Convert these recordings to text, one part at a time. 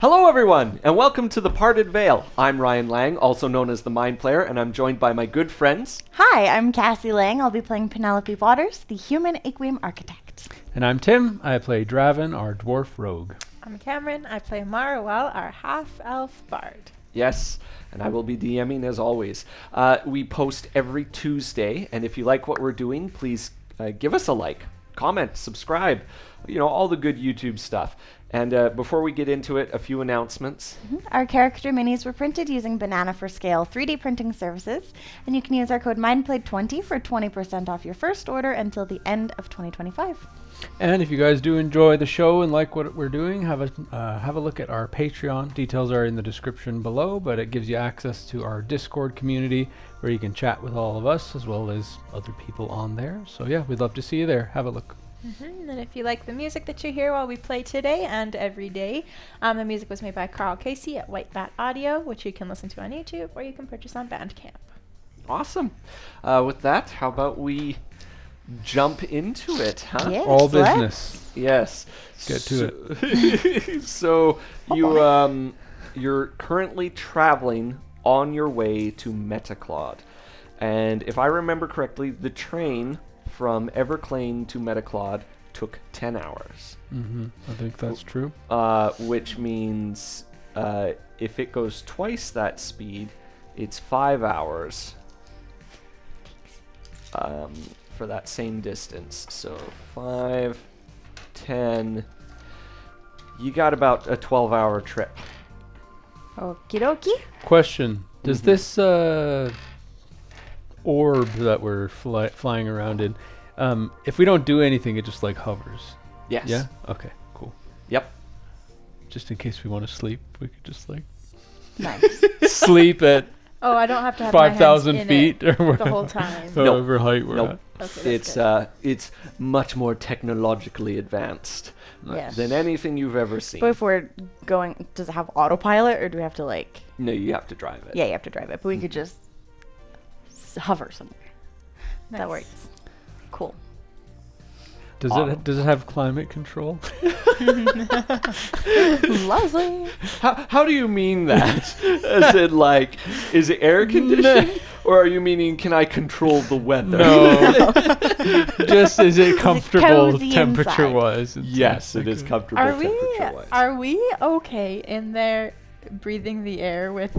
Hello everyone, and welcome to The Parted Vale. I'm Ryan Lang, also known as the Mind Player, and I'm joined by my good friends. Hi, I'm Cassie Lang. I'll be playing Penelope Waters, the human Iquium architect. And I'm Tim. I play Draven, our dwarf rogue. I'm Cameron. I play Marwell, our half-elf bard. Yes, and I will be DMing as always. We post every Tuesday, and if you like what we're doing, please give us a like, comment, subscribe, all the good YouTube stuff. And before we get into it, a few announcements. Our character minis were printed using Banana for Scale 3D printing services, and you can use our code MINDPLAYED20 for 20% off your first order until the end of 2025. And if you guys do enjoy the show and like what we're doing, have a look at our Patreon. Details are in the description below, but it gives you access to our Discord community where you can chat with all of us as well as other people on there. So yeah, we'd love to see you there. Have a look. And if you like the music that you hear while we play today and every day, the music was made by Carl Casey at White Bat Audio, which you can listen to on YouTube or you can purchase on Bandcamp. Awesome. With that, how about we jump into it, huh? Yes, All business. Yes. Get to it. So you're currently traveling on your way to Mettaclaud. And if I remember correctly, the train from Everclane to Mettaclaud took 10 hours. I think that's true. Which means if it goes twice that speed, it's 5 hours for that same distance. So 5, 10, you got about a 12-hour trip. Okie dokie. Question. Does this orb that we're flying around in, if we don't do anything, it just like hovers? Yes. Yeah? Okay, cool. Yep. Just in case we want to sleep, we could just like Nice. sleep at Oh, I don't have to have my hands 5,000 in feet or it the whole time. whatever height we're Nope. at. Okay, that's It's much more technologically advanced Yes. than anything you've ever seen. But if we're going, does it have autopilot or do we have to No, you have to drive it. Yeah, you have to drive it, but we could just hover somewhere. Nice. That works. Cool. Does it have climate control? Lovely. How do you mean that? As in, like, is it air conditioned? Or are you meaning, can I control the weather? No. Just is it comfortable cozy temperature-wise? Yes, it is comfortable Are we temperature-wise. are we okay in there breathing the air with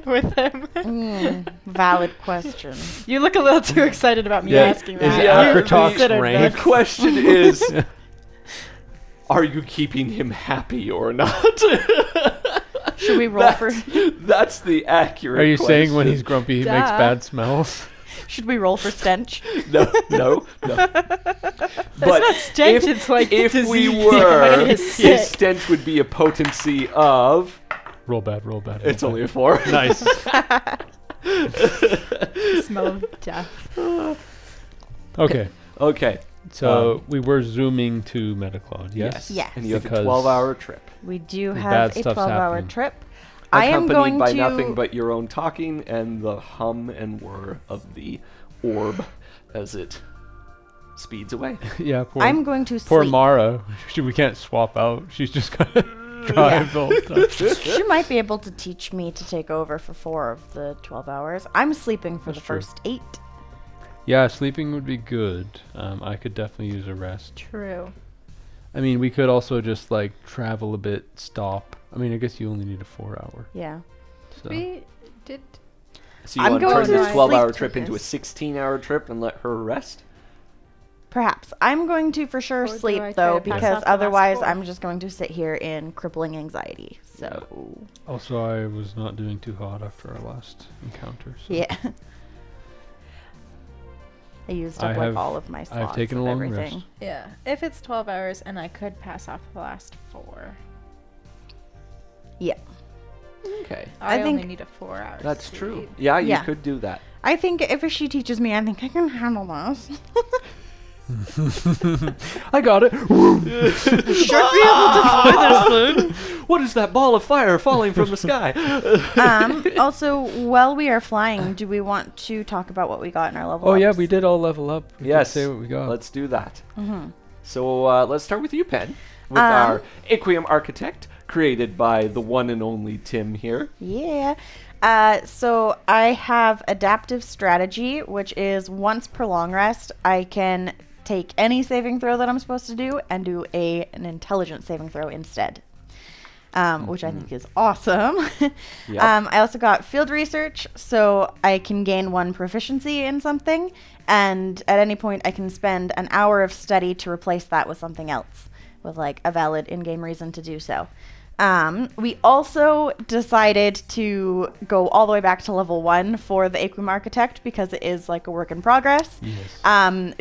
with him? Valid question. You look a little too excited about me Yeah. asking Is that. it Yeah, after the- talks considered rank? that. The question is, are you keeping him happy or not? Should we roll for? That's the accurate Are you question. saying when he's grumpy he makes Duh. bad smells? Should we roll for stench? No. But not stench, it's like if we disease. were, It's his sick. stench would be a potency of... Roll bad, roll bad. It's only a 4. Nice. Smell of death. Okay, Okay. so we were zooming to Mettaclaud, yes? Yes. And you have a Because- 12-hour trip. We do Bad have a stuff's 12-hour happening. trip. I am Accompanied going by to nothing but your own talking and the hum and whir of the orb as it speeds away. Yeah, poor, I'm going to poor sleep. Mara. We can't swap out. She's just gonna drive the whole time. She might be able to teach me to take over for 4 of the 12 hours. I'm sleeping for That's the true. first 8. Yeah, sleeping would be good. I could definitely use a rest. True. I mean, we could also just like travel a bit, stop. I mean, I guess you only need a 4-hour. Yeah. So. We did. So you I'm want to going turn to this 12-hour sleep trip through into a this. 16-hour trip and let her rest? Perhaps. I'm going to for sure Or do sleep I try though, to pass because off the last otherwise 4? I'm just going to sit here in crippling anxiety. So, Also, I was not doing too hot after our last encounter. So. yeah. I used I up have- all of my slots taken a of long everything. rest. Yeah. If it's 12 hours and I could pass off the last 4. Yeah. Okay. I only think need a 4 hours. That's true. Yeah, you Yeah. could do that. I think if she teaches me, I think I can handle this. I got it. What is that ball of fire falling from the sky? Also, while we are flying, do we want to talk about what we got in our level Oh yeah, ups? we did all level up. We did Yes. say what we got. Let's do that. Mhm. So let's start with you, Pen, with our Iquium architect. created by the one and only Tim here. Yeah. So I have adaptive strategy, which is once per long rest, I can take any saving throw that I'm supposed to do and do an intelligence saving throw instead. Which I think is awesome. Yep. I also got field research, so I can gain 1 proficiency in something, and at any point I can spend an hour of study to replace that with something else, with like a valid in-game reason to do so. We also decided to go all the way back to level 1 for the Aquim Architect because it is like a work in progress. Yes.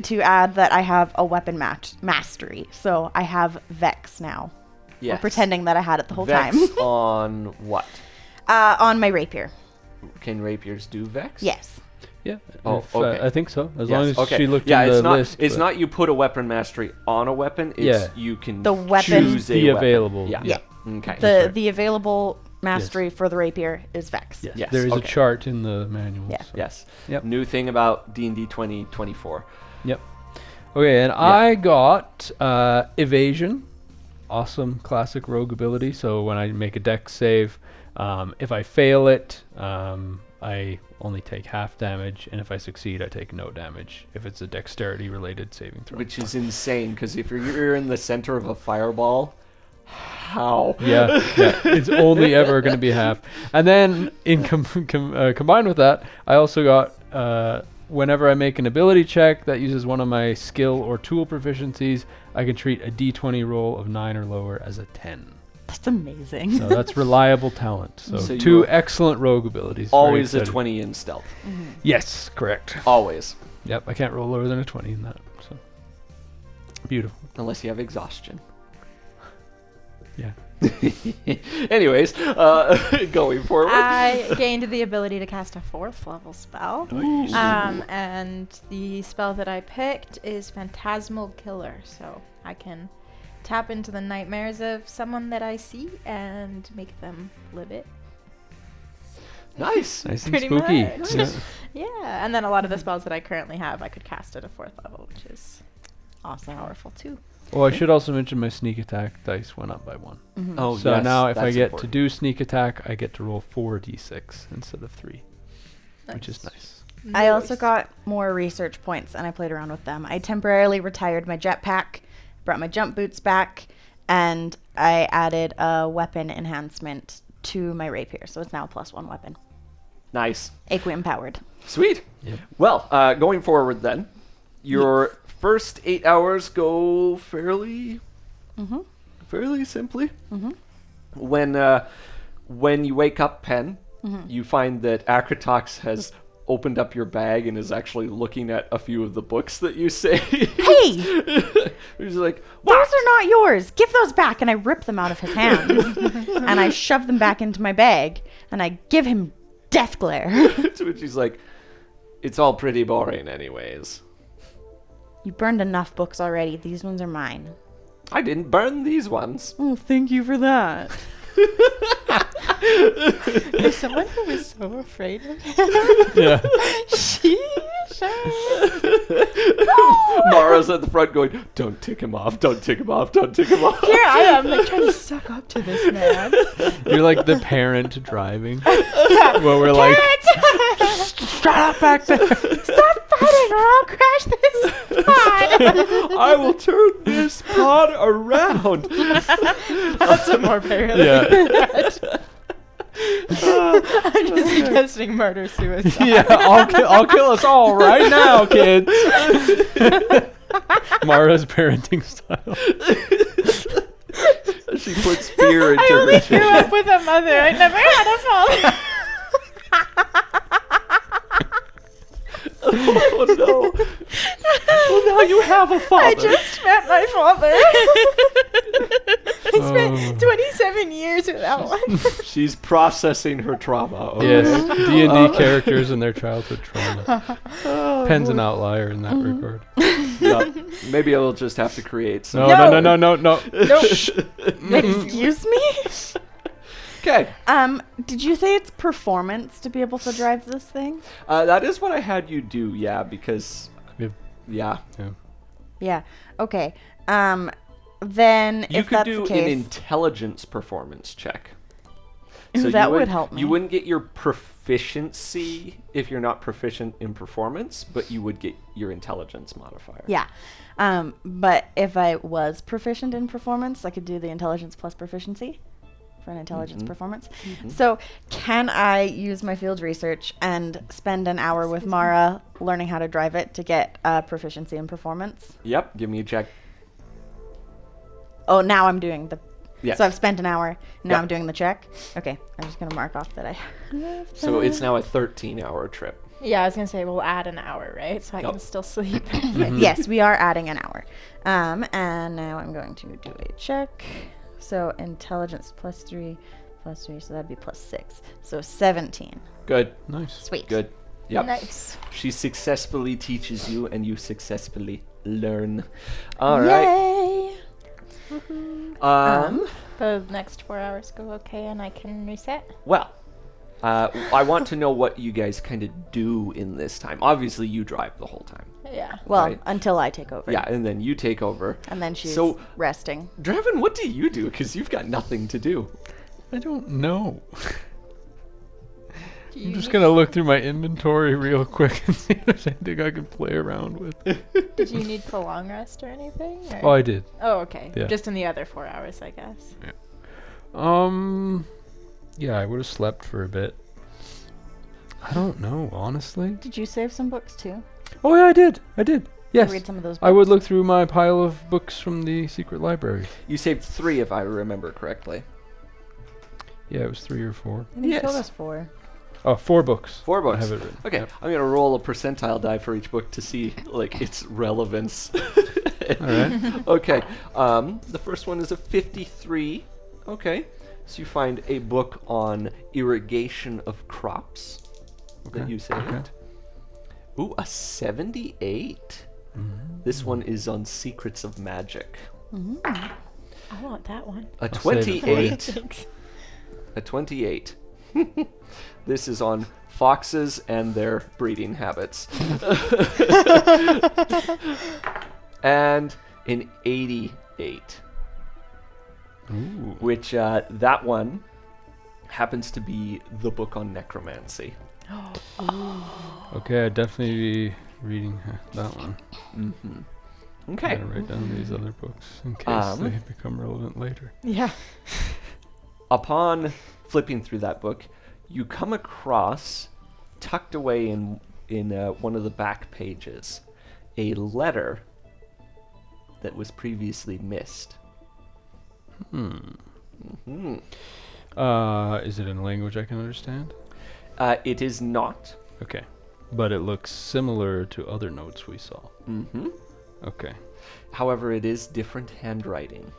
To add that I have a weapon mastery, so I have Vex now. Yes. Or pretending that I had it the whole Vex time. on what? On my rapier. Can rapiers do Vex? Yes. Yeah. Oh, okay. I think so. As Yes, long as okay. she looked yeah, in it's the not, list. It's but- not you put a weapon mastery on a weapon. It's you can The weapon- choose the a weapon. available. Yeah. Yeah. Okay. The available mastery for the rapier is Vex. Yes. Yes, There is okay. a chart in the manual. Yeah. so- Yes. Yep. New thing about D&D 2024. Yep. Okay, and I got evasion. Awesome classic rogue ability. So when I make a dex save, if I fail it, I only take half damage, and if I succeed, I take no damage. If it's a dexterity related saving throw. Which is insane, because if you're in the center of a fireball, how? yeah, it's only ever going to be half. And then in combined with that, I also got whenever I make an ability check that uses one of my skill or tool proficiencies, I can treat a d20 roll of 9 or lower as a 10. That's amazing. So that's reliable talent. So, So you 2 are excellent rogue abilities. Very Always a excited. 20 in stealth. Yes, correct. Always. Yep, I can't roll lower than a 20 in that. So beautiful. Unless you have exhaustion. Yeah. Anyways, going forward. I gained the ability to cast a 4th level spell. And the spell that I picked is Phantasmal Killer. So I can tap into the nightmares of someone that I see and make them live it. Nice. Nice and Pretty spooky. much. Yeah. Yeah, and then a lot of the spells that I currently have, I could cast at a 4th level, which is Awesome. powerful too. Well, I should also mention my sneak attack dice went up by 1. Oh, So yes, now if I that's get important. to do sneak attack, I get to roll 4d6 instead of 3, which is nice. I also Nice. got more research points, and I played around with them. I temporarily retired my jetpack, brought my jump boots back, and I added a weapon enhancement to my rapier, so it's now a +1 weapon. Nice. Aquim powered. Sweet. Yep. Well, going forward then, your first 8 hours go fairly simply. When you wake up, Pen, you find that Akratox has opened up your bag and is actually looking at a few of the books that you say. Hey! He's like, Those are not yours. Give those back. And I rip them out of his hands. And I shove them back into my bag. And I give him death glare. to which he's like, it's all pretty boring anyways. You burned enough books already. These ones are mine. I didn't burn these ones. Oh, thank you for that. There's someone who was so afraid of him. Yeah. Mara's at the front going, don't tick him off, don't tick him off, don't tick him off. Here I am, like trying to suck up to this man. You're like the parent driving. Well, we're like, shut up back there. Stop fighting or I'll crash this pod. I will turn this pod around. That's a more parallel. Yeah. I'm just suggesting murder suicide. Yeah, I'll kill us all right now, kids. Mara's parenting style. She puts fear into I her only grew children. up with a mother. I never had a father. Oh no. Well, now you have a father. I just met my father. I spent Oh. 27 years without one. She's processing her trauma. Okay? Yes, D&D characters and their childhood trauma. Pen's an outlier in that regard. Yeah. Maybe I'll just have to create some. No. Excuse me? Okay. Did you say it's performance to be able to drive this thing? That is what I had you do, yeah, because... Yep. Yeah. Yeah. Okay. then You if could that's do the an case, intelligence performance check. that would help me. You wouldn't get your proficiency if you're not proficient in performance, but you would get your intelligence modifier. Yeah. But if I was proficient in performance, I could do the intelligence plus proficiency for an intelligence performance. So can I use my field research and spend an hour with Mara learning how to drive it to get proficiency in performance? Yep. Give me a check. Oh, now I'm doing the... Yeah. So I've spent an hour. Now Yep. I'm doing the check. Okay. I'm just going to mark off that I have So it's that. now a 13-hour trip. Yeah, I was gonna say we'll add an hour, right? So I Yep. can still sleep. Yes, we are adding an hour. And now I'm going to do a check. So intelligence plus 3, so that'd be plus 6. So 17. Good. Nice. Sweet. Good. Yep. Nice. She successfully teaches you, and you successfully learn. All right. Yay! The next 4 hours go okay, and I can reset. Well, I want to know what you guys kind of do in this time. Obviously, you drive the whole time. Yeah. Well, Right. until I take over. Yeah, and then you take over. And then she's So- resting. Draven, what do you do? Because you've got nothing to do. I don't know. Do I'm you, just gonna look through my inventory real quick and see if there's anything I can play around with. did you need full long rest or anything? Or? Oh, I did. Oh, okay. Yeah. Just in the other 4 hours, I guess. Yeah, I would have slept for a bit. I don't know, honestly. Did you save some books too? Oh yeah, I did. Yes. Read some of those books. I would look through my pile of books from the secret library. You saved 3, if I remember correctly. Yeah, it was 3 or 4. I think you told Yes. us 4. Oh, 4 books. 4 books. I have it written. Okay, Yep. I'm gonna roll a percentile die for each book to see like its relevance. All right. Okay, the first one is a 53. Okay, so you find a book on irrigation of crops that Okay, you saved. okay. Ooh, a 78. This one is on secrets of magic. I want that one. A I'll save it for you. 28. Thanks. A 28. This is on foxes and their breeding habits. And an 88, Ooh. which that one happens to be the book on necromancy. Okay, I'd definitely be reading that one. Mm-hmm. Okay. I'm gonna write down these other books in case they become relevant later. Yeah. Upon flipping through that book, you come across, tucked away in one of the back pages, a letter that was previously missed. Mm-hmm. Is it in a language I can understand? It is not. Okay. But it looks similar to other notes we saw. Mm-hmm. Okay. However, it is different handwriting.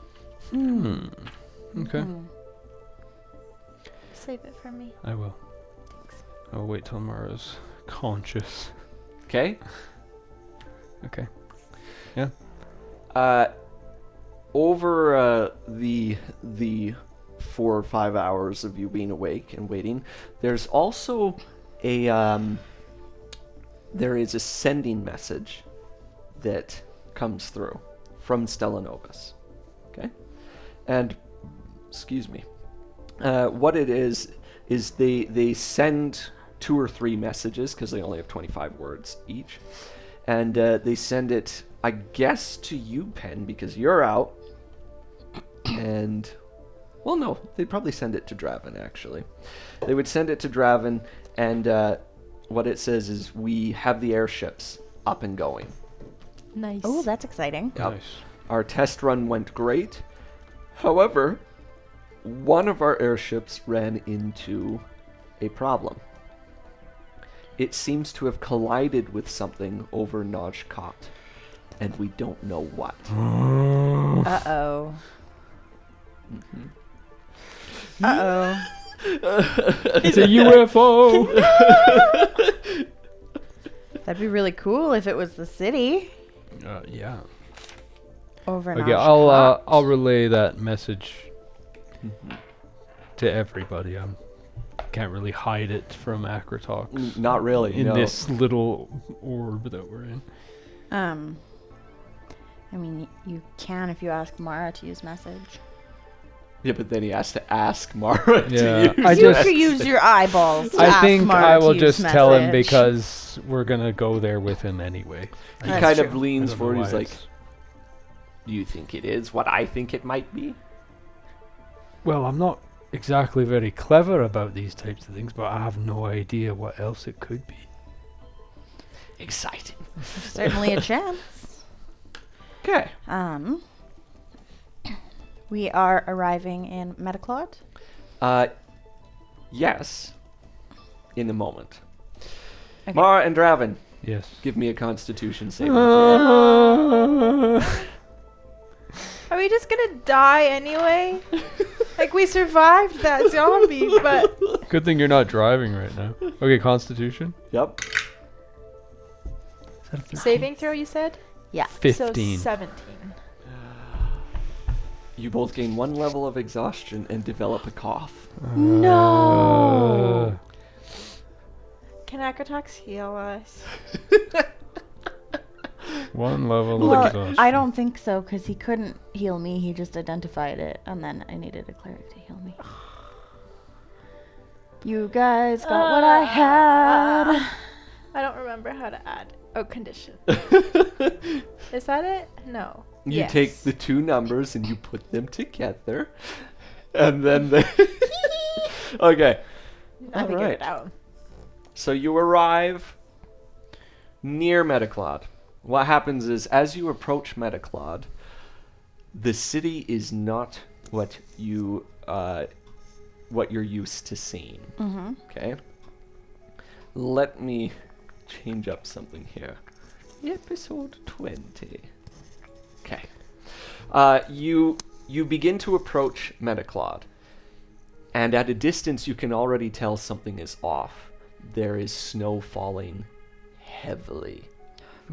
Okay. Save it for me. I will. Thanks. I'll wait till Mara's conscious. Okay. Okay. Over the 4 or 5 hours of you being awake and waiting, there's also there is a sending message that comes through from Stella Novus. Okay, and excuse me, what it is they send 2 or 3 messages because they only have 25 words each, and they send it, I guess, to you, Pen, because you're out. And, well, no, they'd probably send it to Draven, actually. They would send it to Draven, and what it says is, we have the airships up and going. Nice. Oh, that's exciting. Yep. Nice. Our test run went great. However, one of our airships ran into a problem. It seems to have collided with something over Najkat, and we don't know what. Uh-oh. Uh-oh. It's a UFO! That'd be really cool if it was the city Yeah. over in Okay, Oshkosh. I'll relay that message to everybody. I can't really hide it from Acrotalks Not really, in no. this little orb that we're in. I mean, you can if you ask Mara to use message. Yeah, but then he has to ask Mara Yeah, to use I You just- could use your eyeballs to I ask think Mara I to will use just tell him message. because we're gonna go there with him anyway. He That's kind of true. leans I don't know forward. why He's like, it's- "Do you think it is what I think it might be?" Well, I'm not exactly very clever about these types of things, but I have no idea what else it could be. Exciting. Certainly a chance. Okay. We are arriving in Mettaclaud. Yes. In a moment. Okay. Mara and Draven, Yes. give me a Constitution saving throw. Are we just gonna die anyway? Like, we survived that zombie, but Good thing you're not driving right now. Okay, Constitution. Yep. Is that a 13? saving throw, you said? Yeah. 15. So 17. You both gain 1 level of exhaustion and develop a cough. No. Can Acrotox heal us? 1 level Well, of exhaustion. I don't think so, because he couldn't heal me. He just identified it, and then I needed a cleric to heal me. You guys got what I had. I don't remember how to add. Oh, condition. Is that it? No. You Yes. take the 2 numbers and you put them together. And then they... Okay. I figured Alright. it out. So you arrive near Mettaclaud. What happens is, as you approach Mettaclaud, the city is not what you're used to seeing. Mm-hmm. Okay. Let me change up something here. Episode 20. Okay. You begin to approach Mettaclaud, and at a distance you can already tell something is off. There is snow falling heavily.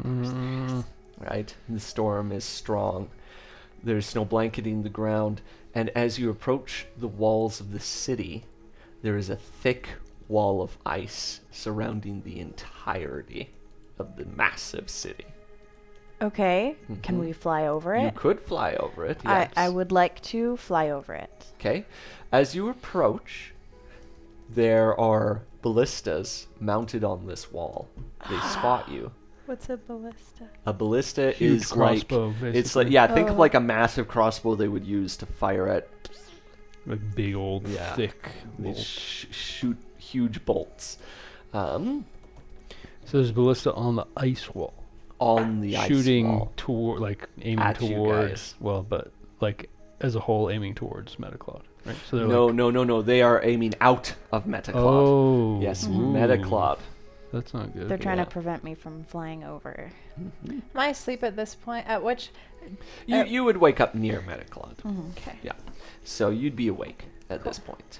Right? The storm is strong. There's snow blanketing the ground, and as you approach the walls of the city, there is a thick wall of ice surrounding the entirety of the massive city. Okay. Can Mhm. we fly over You it? could fly over it, yes. I would like to fly over it. Okay. As you approach, there are ballistas mounted on this wall. They spot you. What's a ballista? A ballista Huge is crossbow, like it's like basically. think of Oh. like a massive crossbow they would use to fire at. Like big old Yeah. thick. They bolt. shoot huge bolts So there's ballista on the ice wall, on the ice shooting wall. toward, like aiming At you towards. guys. Well, but like as a whole, aiming towards Mettaclaud, right? So they're No, like, no. They are aiming out of Mettaclaud. oh, Yes, ooh, Mettaclaud. That's not good. They're trying Yeah. to prevent me from flying over. Am I asleep at this point? At which? You would wake up near Mettaclaud. Okay. Yeah. So you'd be awake at this point.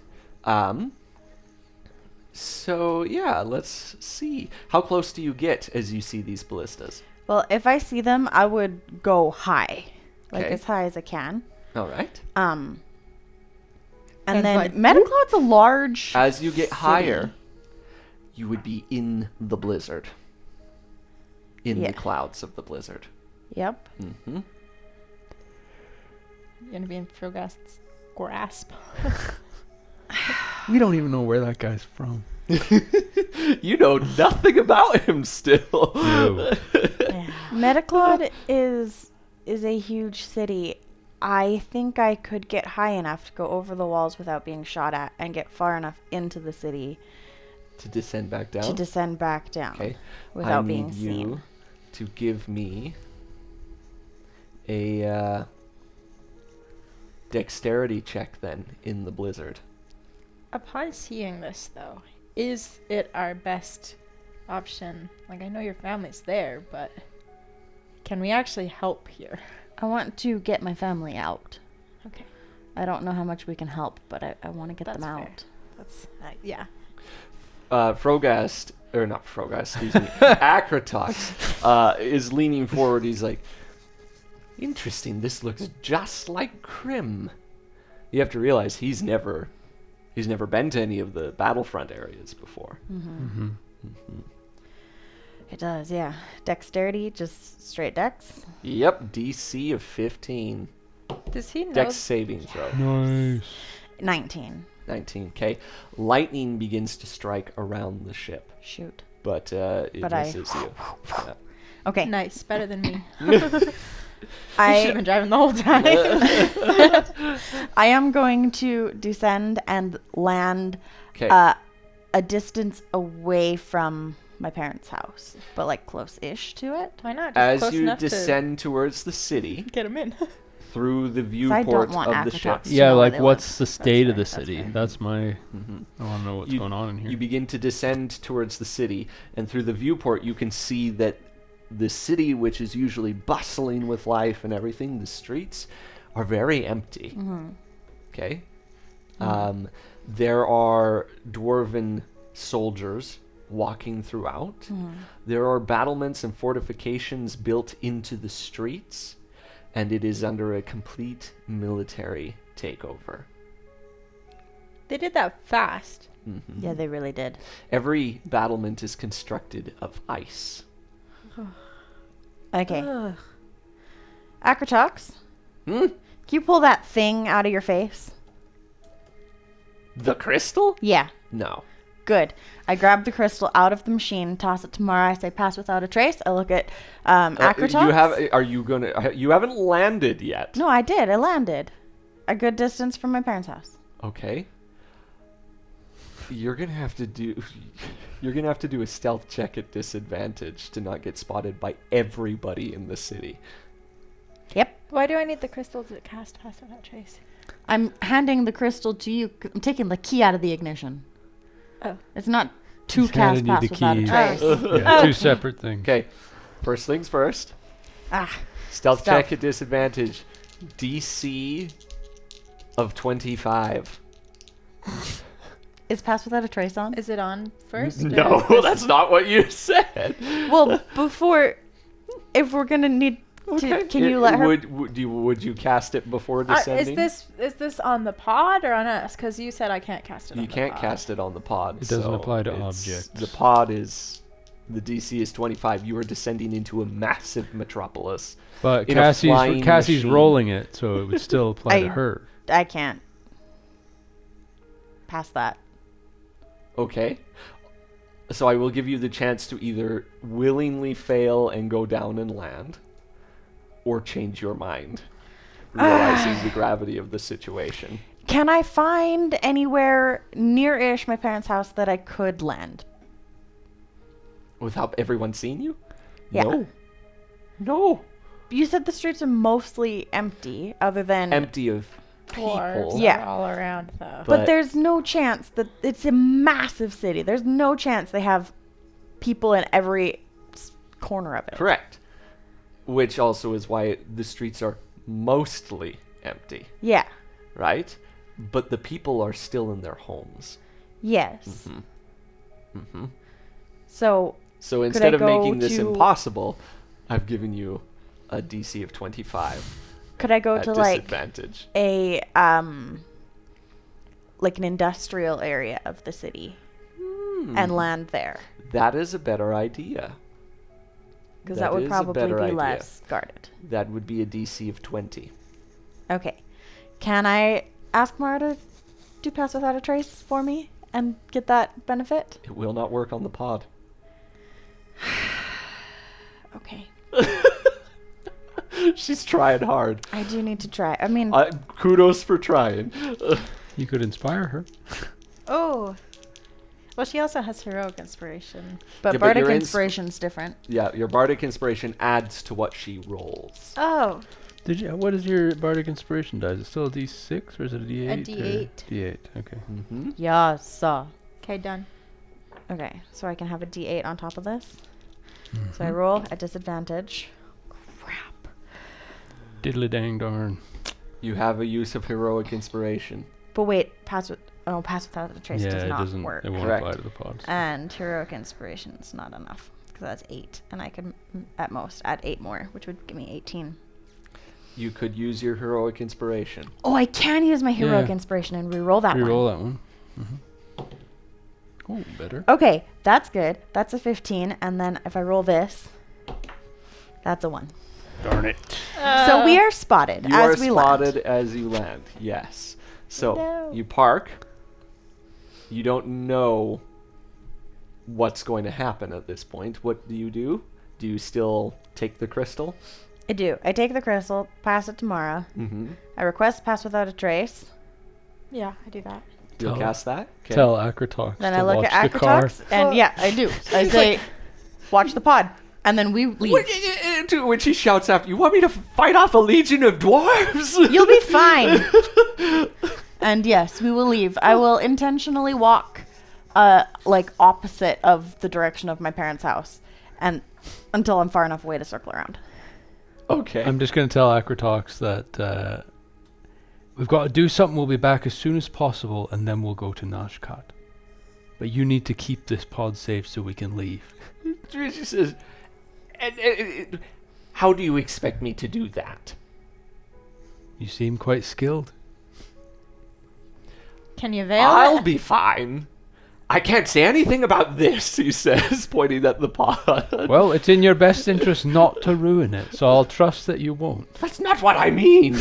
So yeah, let's see. How close do you get as you see these ballistas? Well, if I see them, I would go high. Like Okay. as high as I can. All right. And As then like- Mettaclaud's a large As you get city. higher, you would be in the blizzard. In Yeah. the clouds of the blizzard. Yep. Mm-hmm. You're gonna be in Frogast's grasp. We don't even know where that guy's from. You know nothing about him still. No. Mettaclaud is a huge city. I think I could get high enough to go over the walls without being shot at and get far enough into the city To descend back down. to descend back down Okay. without I being need seen. you to give me a dexterity check then in the blizzard. Upon seeing this, though, is it our best option? Like, I know your family's there, but can we actually help here? I want to get my family out. Okay. I don't know how much we can help, but I want to get them That's fair. out. That's yeah. Frogast, or not Frogast, excuse me, Acrotox is leaning forward. He's like, interesting, this looks just like Krim. You have to realize he's never been to any of the battlefront areas before. Mm-hmm. It does, yeah. Dexterity, just straight dex. Yep, DC of 15. Does he know? Dex saving throw. Nice. 19. 19. Okay. Lightning begins to strike around the ship, Shoot. but it But I- misses you. Yeah. Okay. Nice, better than me. You should have I been driving the whole time. I am going to descend and land 'Kay. a distance away from my parents' house, but like close-ish to it. Why not? Just As close you enough descend towards the city, to get him in. through the I don't viewport want of the ship, Akatok to Yeah, know where like they what's the state of fair, the that's city? fair. That's my. Mhm. I want to know what's You- going on in here. you begin to descend towards the city, and through the viewport, you can see that the city, which is usually bustling with life and everything, the streets are very empty. Mm-hmm. Okay. There are dwarven soldiers walking throughout. Mm-hmm. There are battlements and fortifications built into the streets, and it is under a complete military takeover. They did that fast. Mhm. Yeah, they really did. Every battlement is constructed of ice. Okay. Ugh. Akratox, Hmm? can you pull that thing out of your face? The crystal? Yeah. No. Good. I grab the crystal out of the machine, toss it to Mara. I say, "Pass without a trace." I look at Akratox. You have? Are you gonna? You haven't landed yet. No, I did. I landed a good distance from my parents' house. Okay. You're gonna have to do. You're gonna have to do a stealth check at disadvantage to not get spotted by everybody in the city. Yep. Why do I need the crystal to cast Pass Without Trace? I'm handing the crystal to you. I'm taking the key out of the ignition. Oh. It's not to He's cast handing you Pass the without a keys. trace. Yeah, two separate things. Okay. First things first. Ah. Stealth Stealth. check at disadvantage. DC of 25. Is Pass without a trace on? Is it on first? No, or- that's not what you said. Well, before, if we're gonna need to, can you let her? Would you cast it before descending? is this on the pod or on us? Because you said I can't cast it. You on the can't pod. cast it on the pod. It doesn't so apply to it's- objects. The pod is. The DC is 25. You are descending into a massive metropolis. But In a flying Cassie's machine. rolling it, so it would still apply to I- her. I can't pass that. Okay. So I will give you the chance to either willingly fail and go down and land, or change your mind, realizing the gravity of the situation. Can I find anywhere near-ish my parents' house that I could land? Without everyone seeing you? Yeah. No. No. You said the streets are mostly empty, other than. Empty of Dwarves people. Yeah. are all around though. But but- there's no chance that it's a massive city. There's no chance they have people in every corner of it. Correct. Which also is why the streets are mostly empty, Yeah. right? But the people are still in their homes. Yes. Hmm. So So instead of go making this to- impossible, I've given you a DC of 25 could I go at to like disadvantage. a like an industrial area of the city Hmm. and land there? That is a better idea. Because That that would is a probably better be idea. less guarded. That would be a DC of 20. Okay. Can I ask Mara to do Pass Without a Trace for me and get that benefit? It will not work on the pod. Okay. She's trying hard. I do need to try. I mean, Kudos for trying. You could inspire her. Oh. Well, she also has heroic inspiration. but yeah, but Bardic your Inspiration's different. Yeah, your bardic inspiration adds to what she rolls. Oh. Did you? What is your bardic inspiration die? Is it still a D6 or is it a D8? A D8. D8. Okay. Mm-hmm. Yes. Okay, done. Okay, so I can have a D8 on top of this. So I roll at disadvantage. Crap. Diddly dang darn. You have a use of heroic inspiration. But wait, Pass Without a Trace Yeah, does it not doesn't. work. It won't Correct. apply to the pods. And heroic inspiration's not enough because that's 8, and I could at most add 8 more, which would give me 18. You could use your heroic inspiration. Oh, I can use my heroic Yeah. inspiration and re-roll that Reroll one. that one. Oh, better. Okay, that's good. That's a 15. And then if I roll this, that's a 1. Darn it. So we are spotted You are as we spotted land. as you land. Yes. So No. you park. You don't know what's going to happen at this point. What do? Do you still take the crystal? I do. I take the crystal, pass it to Mara. Mm-hmm. I request pass without a trace. Yeah, I do that. You'll Tell- cast that? 'Kay. Tell Akratox Then to I look watch at the car. Akratox, and yeah, I do. I say, watch the pod. And then we leave. To which he shouts after, you want me to fight off a legion of dwarves? You'll be fine. And yes, we will leave. I will intentionally walk like opposite of the direction of my parents' house, and until I'm far enough away to circle around. Okay. I'm just going to tell Akratox that we've got to do something. We'll be back as soon as possible, and then we'll go to Nashkat. But you need to keep this pod safe so we can leave. She says, how do you expect me to do that? You seem quite skilled. Can you veil I'll it? be fine. I can't say anything about this, he says, pointing at the pod. Well, it's in your best interest not to ruin it, so I'll trust that you won't. That's not what I mean.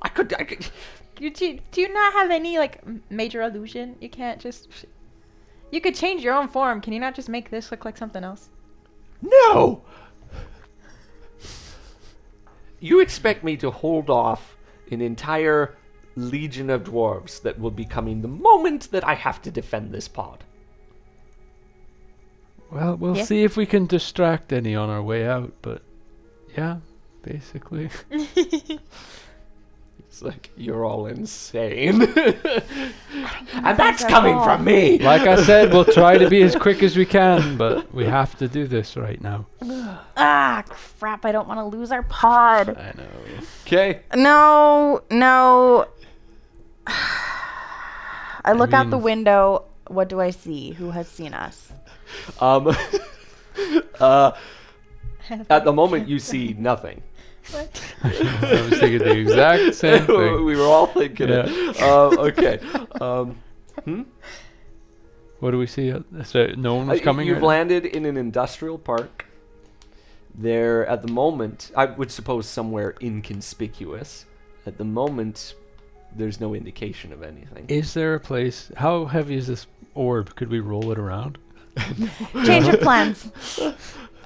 I could Do you not have any like major illusion? You can't just. You could change your own form. Can you not just make this look like something else? No! You expect me to hold off an entire legion of dwarves that will be coming the moment that I have to defend this pod. Well, we'll Yeah. see if we can distract any on our way out, but yeah, basically. It's like, you're all insane. And that's coming from me! Like I said, we'll try to be as quick as we can, but we have to do this right now. Ah, crap! I don't want to lose our pod. I know. Okay. No. I look out the mean- window. What do I see? Who has seen us? At the moment, you see nothing. What? I was thinking the exact same thing. We were all thinking it. Okay. What do we see? So no one was coming? You've right now? landed in an industrial park. There, at the moment, I would suppose somewhere inconspicuous. At the moment, there's no indication of anything. Is there a place? How heavy is this orb? Could we roll it around? Change of plans.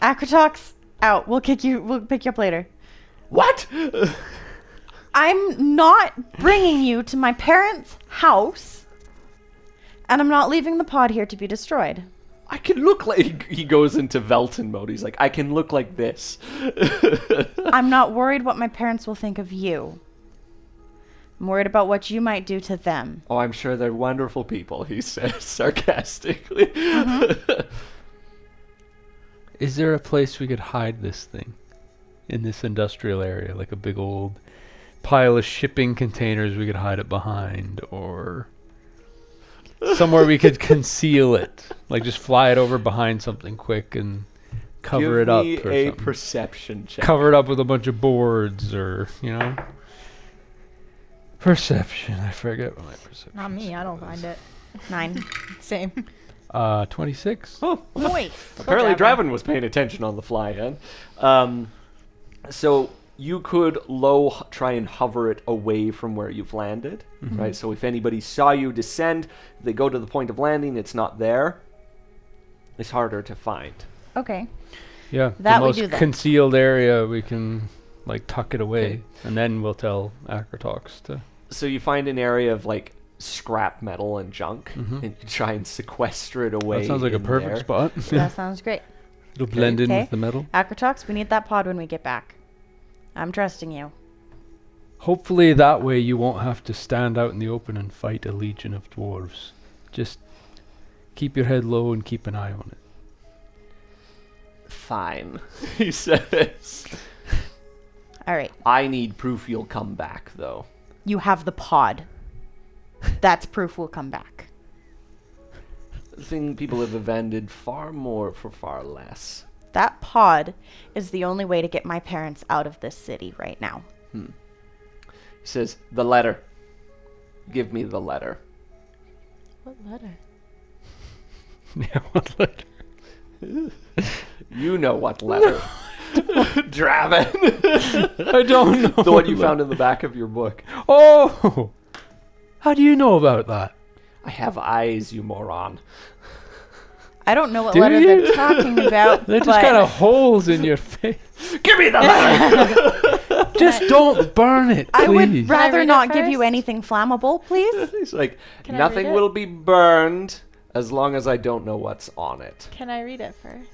Akratox, out. We'll pick you up later. What? I'm not bringing you to my parents' house, and I'm not leaving the pod here to be destroyed. I can look like... He goes into Velton mode. He's like, I can look like this. I'm not worried what my parents will think of you. I'm worried about what you might do to them. Oh, I'm sure they're wonderful people, he says sarcastically. Is there a place we could hide this thing in this industrial area, like a big old pile of shipping containers we could hide it behind, or somewhere we could conceal it, like just fly it over behind something quick and cover it up Give or me a something. perception check. Cover it up with a bunch of boards, or perception. I forget what my perception. Not me. I don't find it. 9. Same. 26. Oh, Noise. apparently Draven was paying attention on the fly end. So you could try and hover it away from where you've landed, right? So if anybody saw you descend, if they go to the point of landing, it's not there. It's harder to find. Okay. Yeah, That the we most do then. concealed area we can tuck it away, and then we'll tell Akratox to. So you find an area of scrap metal and junk, and you try and sequester it away. That sounds like a in perfect there. spot. That sounds great. It'll blend in Okay. with the metal. Akratox, we need that pod when we get back. I'm trusting you. Hopefully that way you won't have to stand out in the open and fight a legion of dwarves. Just keep your head low and keep an eye on it. Fine, he says. All right. I need proof you'll come back, though. You have the pod. That's proof we'll come back. The thing people have abandoned far more for far less. That pod is the only way to get my parents out of this city right now. He says, the letter. Give me the letter. What letter? Yeah, what letter? You know what letter. Draven. I don't know. The one you found in the back of your book. Oh! How do you know about that? I have eyes, you moron. I don't know what Do letter you? they're talking about. They're just but kind of holes in your face. Give me the letter! Just don't burn it, please. I would Can I rather read it not give you first? anything flammable, please. He's like, Can I nothing read it? will be burned as long as I don't know what's on it. Can I read it first?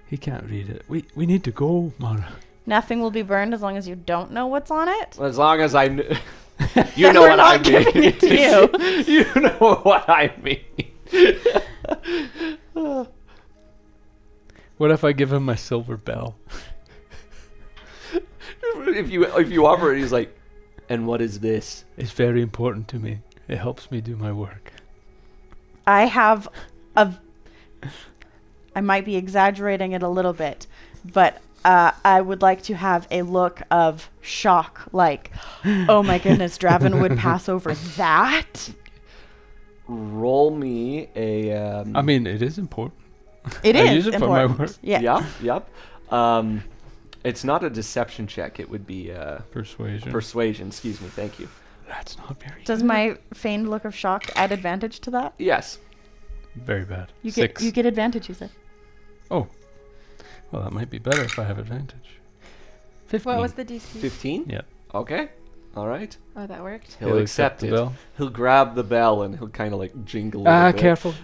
He can't read it. We need to go, Mara. Nothing will be burned as long as you don't know what's on it. As long as I you Then know we're what I not mean. giving it to You know what I mean. What if I give him my silver bell? if you offer it, he's like, and what is this? It's very important to me. It helps me do my work. I have a. I might be exaggerating it a little bit, but I would like to have a look of shock, like, oh my goodness, Draven would pass over that. Roll me a. I mean, it is important. It I is use it for my important. work. Yeah. Yep. It's not a deception check. It would be Persuasion. persuasion. Excuse me. Thank you. That's not very Does my feigned look of shock add advantage to that? Yes. very bad. You 6. get advantage, you said. Oh. Well, that might be better if I have advantage. 15. What was the DC? 15. Yeah. Okay. All right. Oh, that worked. He'll accept the it. bell. He'll grab the bell and he'll kind of like jingle it. a bit. Careful.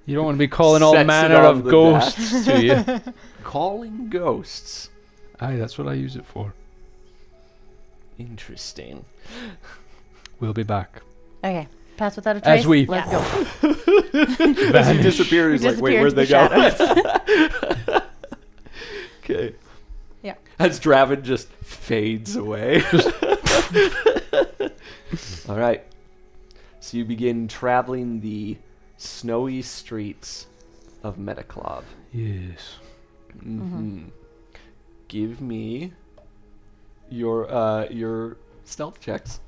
You don't want to be calling all Sets it manner on of the ghosts to you. Calling ghosts. Aye, that's what I use it for. Interesting. We'll be back. Okay. Pass without a trace. As we Let's go. As he disappears, he's like, wait, where'd they go? Okay. Yeah. As Draven just fades away. All right. So you begin traveling the snowy streets of Mettaclaud. Yes. Mm-hmm. Give me your stealth checks.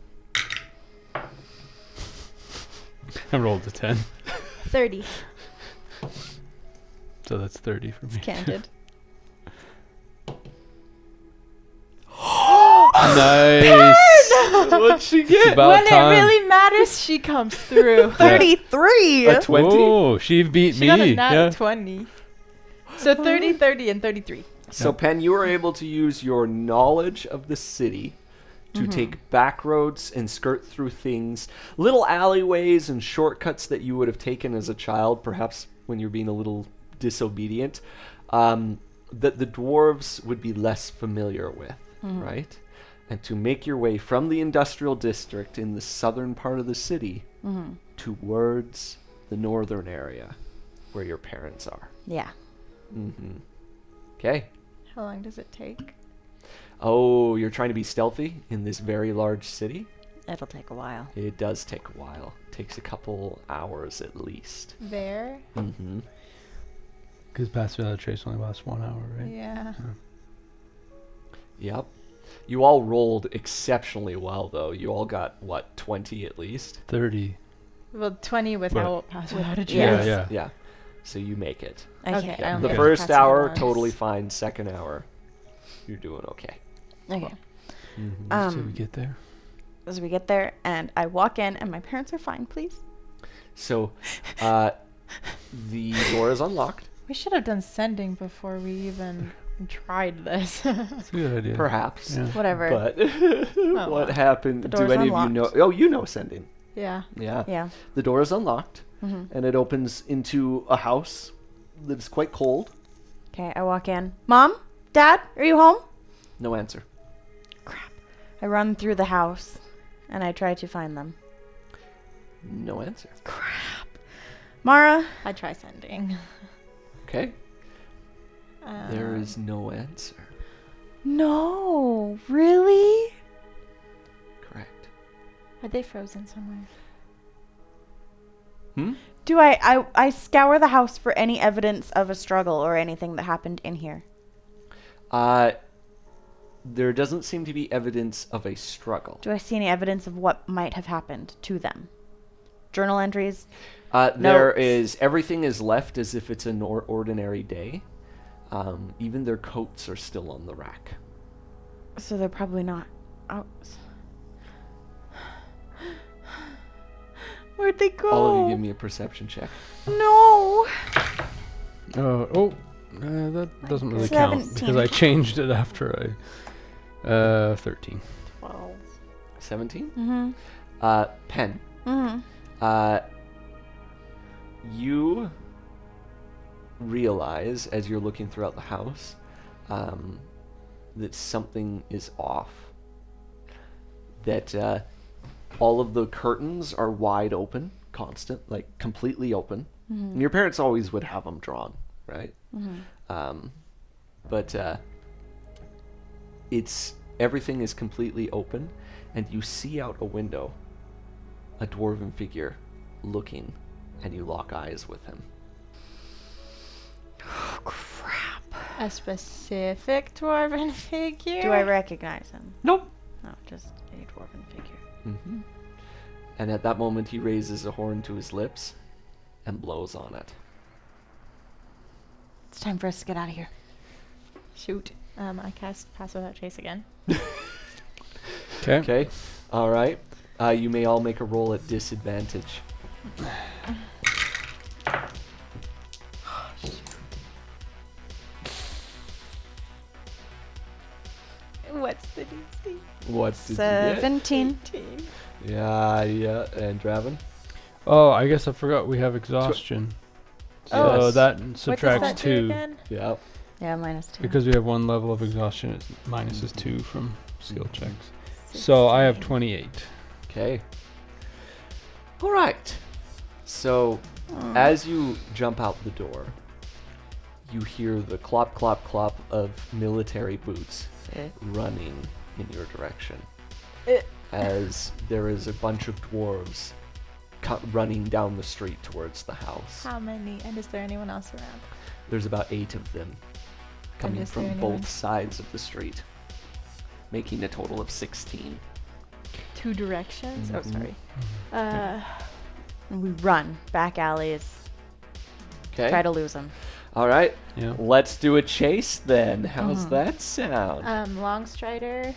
I rolled a 10. 30. So that's 30 for me. Candid. Nice. What'd she It's get? about When time. it really matters, she comes through. 33. A 20? Oh, she beat She me. got a nat Yeah. 20. So 30, 30, and 33. So, Yeah. Pen, you were able to use your knowledge of the city to take back roads and skirt through things, little alleyways and shortcuts that you would have taken as a child, perhaps when you're being a little disobedient, that the dwarves would be less familiar with, right? And to make your way from the industrial district in the southern part of the city towards the northern area where your parents are. Yeah. Okay. How long does it take? Oh, you're trying to be stealthy in this very large city? It'll take a while. It does take a while. Takes a couple hours at least. There? Mm-hmm. Because Pass Without a Trace only lasts 1 hour, right? Yeah. Yep. You all rolled exceptionally well, though. You all got, what, 20 at least? 30. Well, 20 without pass without a trace. Yeah. Yeah. So you make it. Okay. I only The have to first pass it hour, once. totally fine. Second hour, you're doing okay. Okay. So we get there. As we get there, and I walk in, and my parents are fine, please. So, the door is unlocked. We should have done sending before we even tried this. It's a good idea. Perhaps. Yeah. Whatever. But well. what happened? The Do door's any of you know? unlocked. Oh, you know sending. Yeah. Yeah. Yeah. The door is unlocked, and it opens into a house that is quite cold. Okay, I walk in. Mom? Dad? Are you home? No answer. Crap. I run through the house, and I try to find them. No answer. Crap. Mara? I try sending. Okay. There is Um, no answer. No. Really? Correct. Are they frozen somewhere? Do I scour the house for any evidence of a struggle or anything that happened in here? There doesn't seem to be evidence of a struggle. Do I see any evidence of what might have happened to them? Journal entries? There Notes. is everything is left as if it's an ordinary day. Even their coats are still on the rack. So they're probably not out. Where'd they go? All of you give me a perception check. No. That doesn't really count 17. because I changed it after I 13. 12. 17. Mm-hmm. Pen. Mm-hmm. You realize as you're looking throughout the house that something is off. That all of the curtains are wide open, completely open. Mm-hmm. And your parents always would have them drawn, right? Mm-hmm. But everything is completely open, and you see out a window a dwarven figure looking, and you lock eyes with him. Oh, crap. A specific dwarven figure? Do I recognize him? Nope. No, just a dwarven figure. Mm-hmm. And at that moment, he raises a horn to his lips and blows on it. It's time for us to get out of here. Shoot. I cast Pass Without Trace again. Okay. Okay. All right. You may all make a roll at disadvantage. What's the DC? What did you get? 17. Yeah. And Draven? Oh, I guess I forgot we have exhaustion. So Yes. that What subtracts does that do 2. again? Yeah. Yeah, -2. Because we have 1 level of exhaustion, it minuses 2 from skill checks. So I have 28. Okay. All right. So as you jump out the door, you hear the clop, clop, clop of military boots running in your direction. As there is a bunch of dwarves running down the street towards the house. How many? And is there anyone else around? There's about 8 of them coming is there from anyone? both sides of the street, making a total of 16. 2 directions? Oh, Mhm. sorry. And we run back alleys. Okay. Try to lose him. All right. Yeah. Let's do a chase then. How's Mhm. that sound? Longstrider.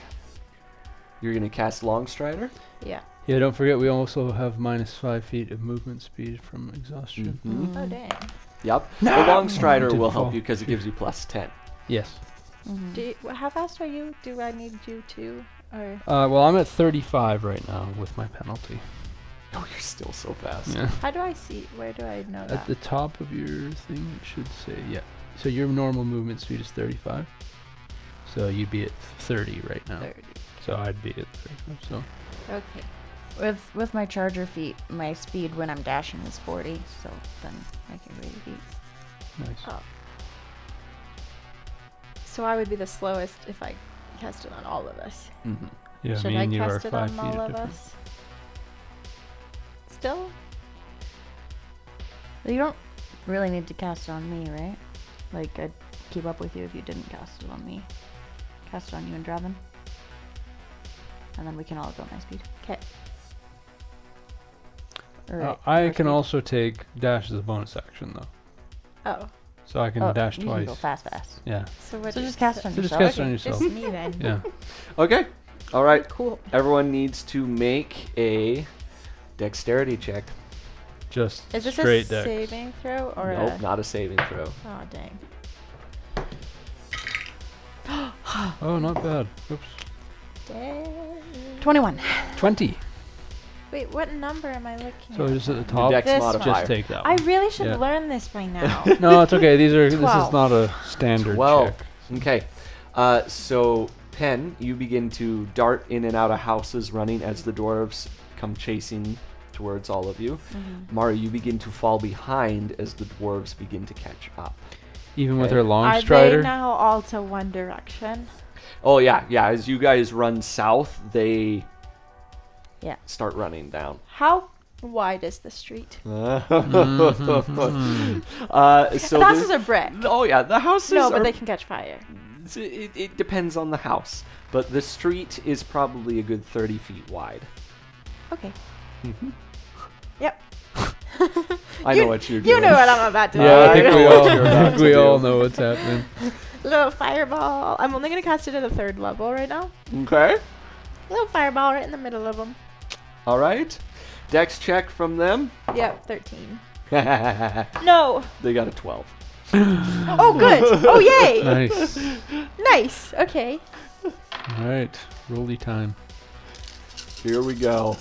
You're going to cast Longstrider? Yeah. Yeah, don't forget we also have -5 feet of movement speed from exhaustion. Mhm. Oh, dang. Yep. No! The Longstrider Didn't will help fall. you because it gives you plus 10. Yes. How fast are you? Do I need you to? Or Well, I'm at 35 right now with my penalty. Oh, you're still so fast. Yeah. how do I see? Where do I know At that? the top of your thing, it should say, yeah. So your normal movement speed is 35. So you'd be at 30 right now. 30. So I'd be at 35. So Okay. With my charger feet, my speed when I'm dashing is 40, so then I can really beat. nice. Oh. So I would be the slowest if I cast it on all of us. Mm-hmm. Yeah, Should me I and you are cast it 5 on feet all of difference. us? Still? You don't really need to cast it on me, right? Like, I'd keep up with you if you didn't cast it on me. Cast it on you and Draven. And then we can all go my speed. Okay. I can also take dash as a bonus action though. Oh. So I can dash you twice. can go fast. Yeah. So what? So just cast it on So just yourself. cast it on yourself. Just me then. Yeah. Okay. All right. Cool. Everyone needs to make a dexterity check. Just Is this straight a dex. saving throw or Nope, a? not a saving throw. Oh dang. Oh, not bad. Oops. Dang. 21. 20. Wait, what number am I looking So at? just at the Your top. dex This modifier. Just take that I one. really should Yeah. learn this by now. No, it's okay. This is 12. not a standard 12. check. Okay. So, Pen, you begin to dart in and out of houses running as the dwarves come chasing towards all of you. Mara, you begin to fall behind as the dwarves begin to catch up. Even with Okay. her long Are they strider. now all to one direction? Oh, yeah. As you guys run south, they Yeah. start running down. How wide is the street? So The houses there's- are brick. Oh, yeah. The houses No, are... but they can catch fire. It depends on the house. But the street is probably a good 30 feet wide. Okay. Mm-hmm. Yep. I know what you're doing. You know what I'm about to do. Yeah, I think we all, you're I about think to we do. all know what's happening. Little fireball. I'm only gonna cast it at the 3rd level right now. Okay. Little fireball right in the middle of them. All right. Dex check from them. Yep, 13. They No. got a 12. Oh, good. Oh, yay. Nice. Nice. Okay. All right, rolly time. Here we go.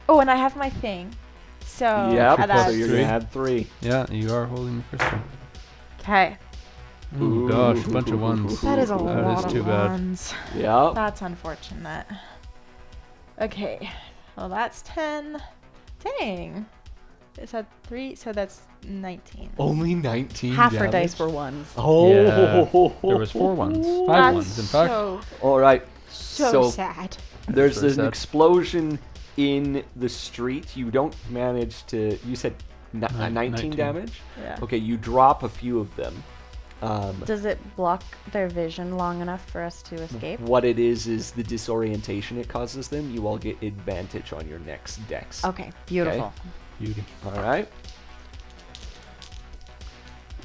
Oh, and I have my thing. So Yep. So that's you're gonna add 3. Yeah, you are holding the crystal. okay. Oh gosh, a bunch of ones. That is a That lot is too of bad. ones. Yep. That's unfortunate. Okay. Well, that's 10. Dang. Is that 3? So that's 19. Only 19 Half her damage? dice were ones. Oh. Yeah. There was 4 ones. 5 That's ones, in fact. All right. So sad. There's very an sad. explosion in the street. You don't manage to. You said 19 19. damage? Yeah. Okay, you drop a few of them. Does it block their vision long enough for us to escape? What it is the disorientation it causes them. You all get advantage on your next dex. Okay, beautiful. Beauty. All right.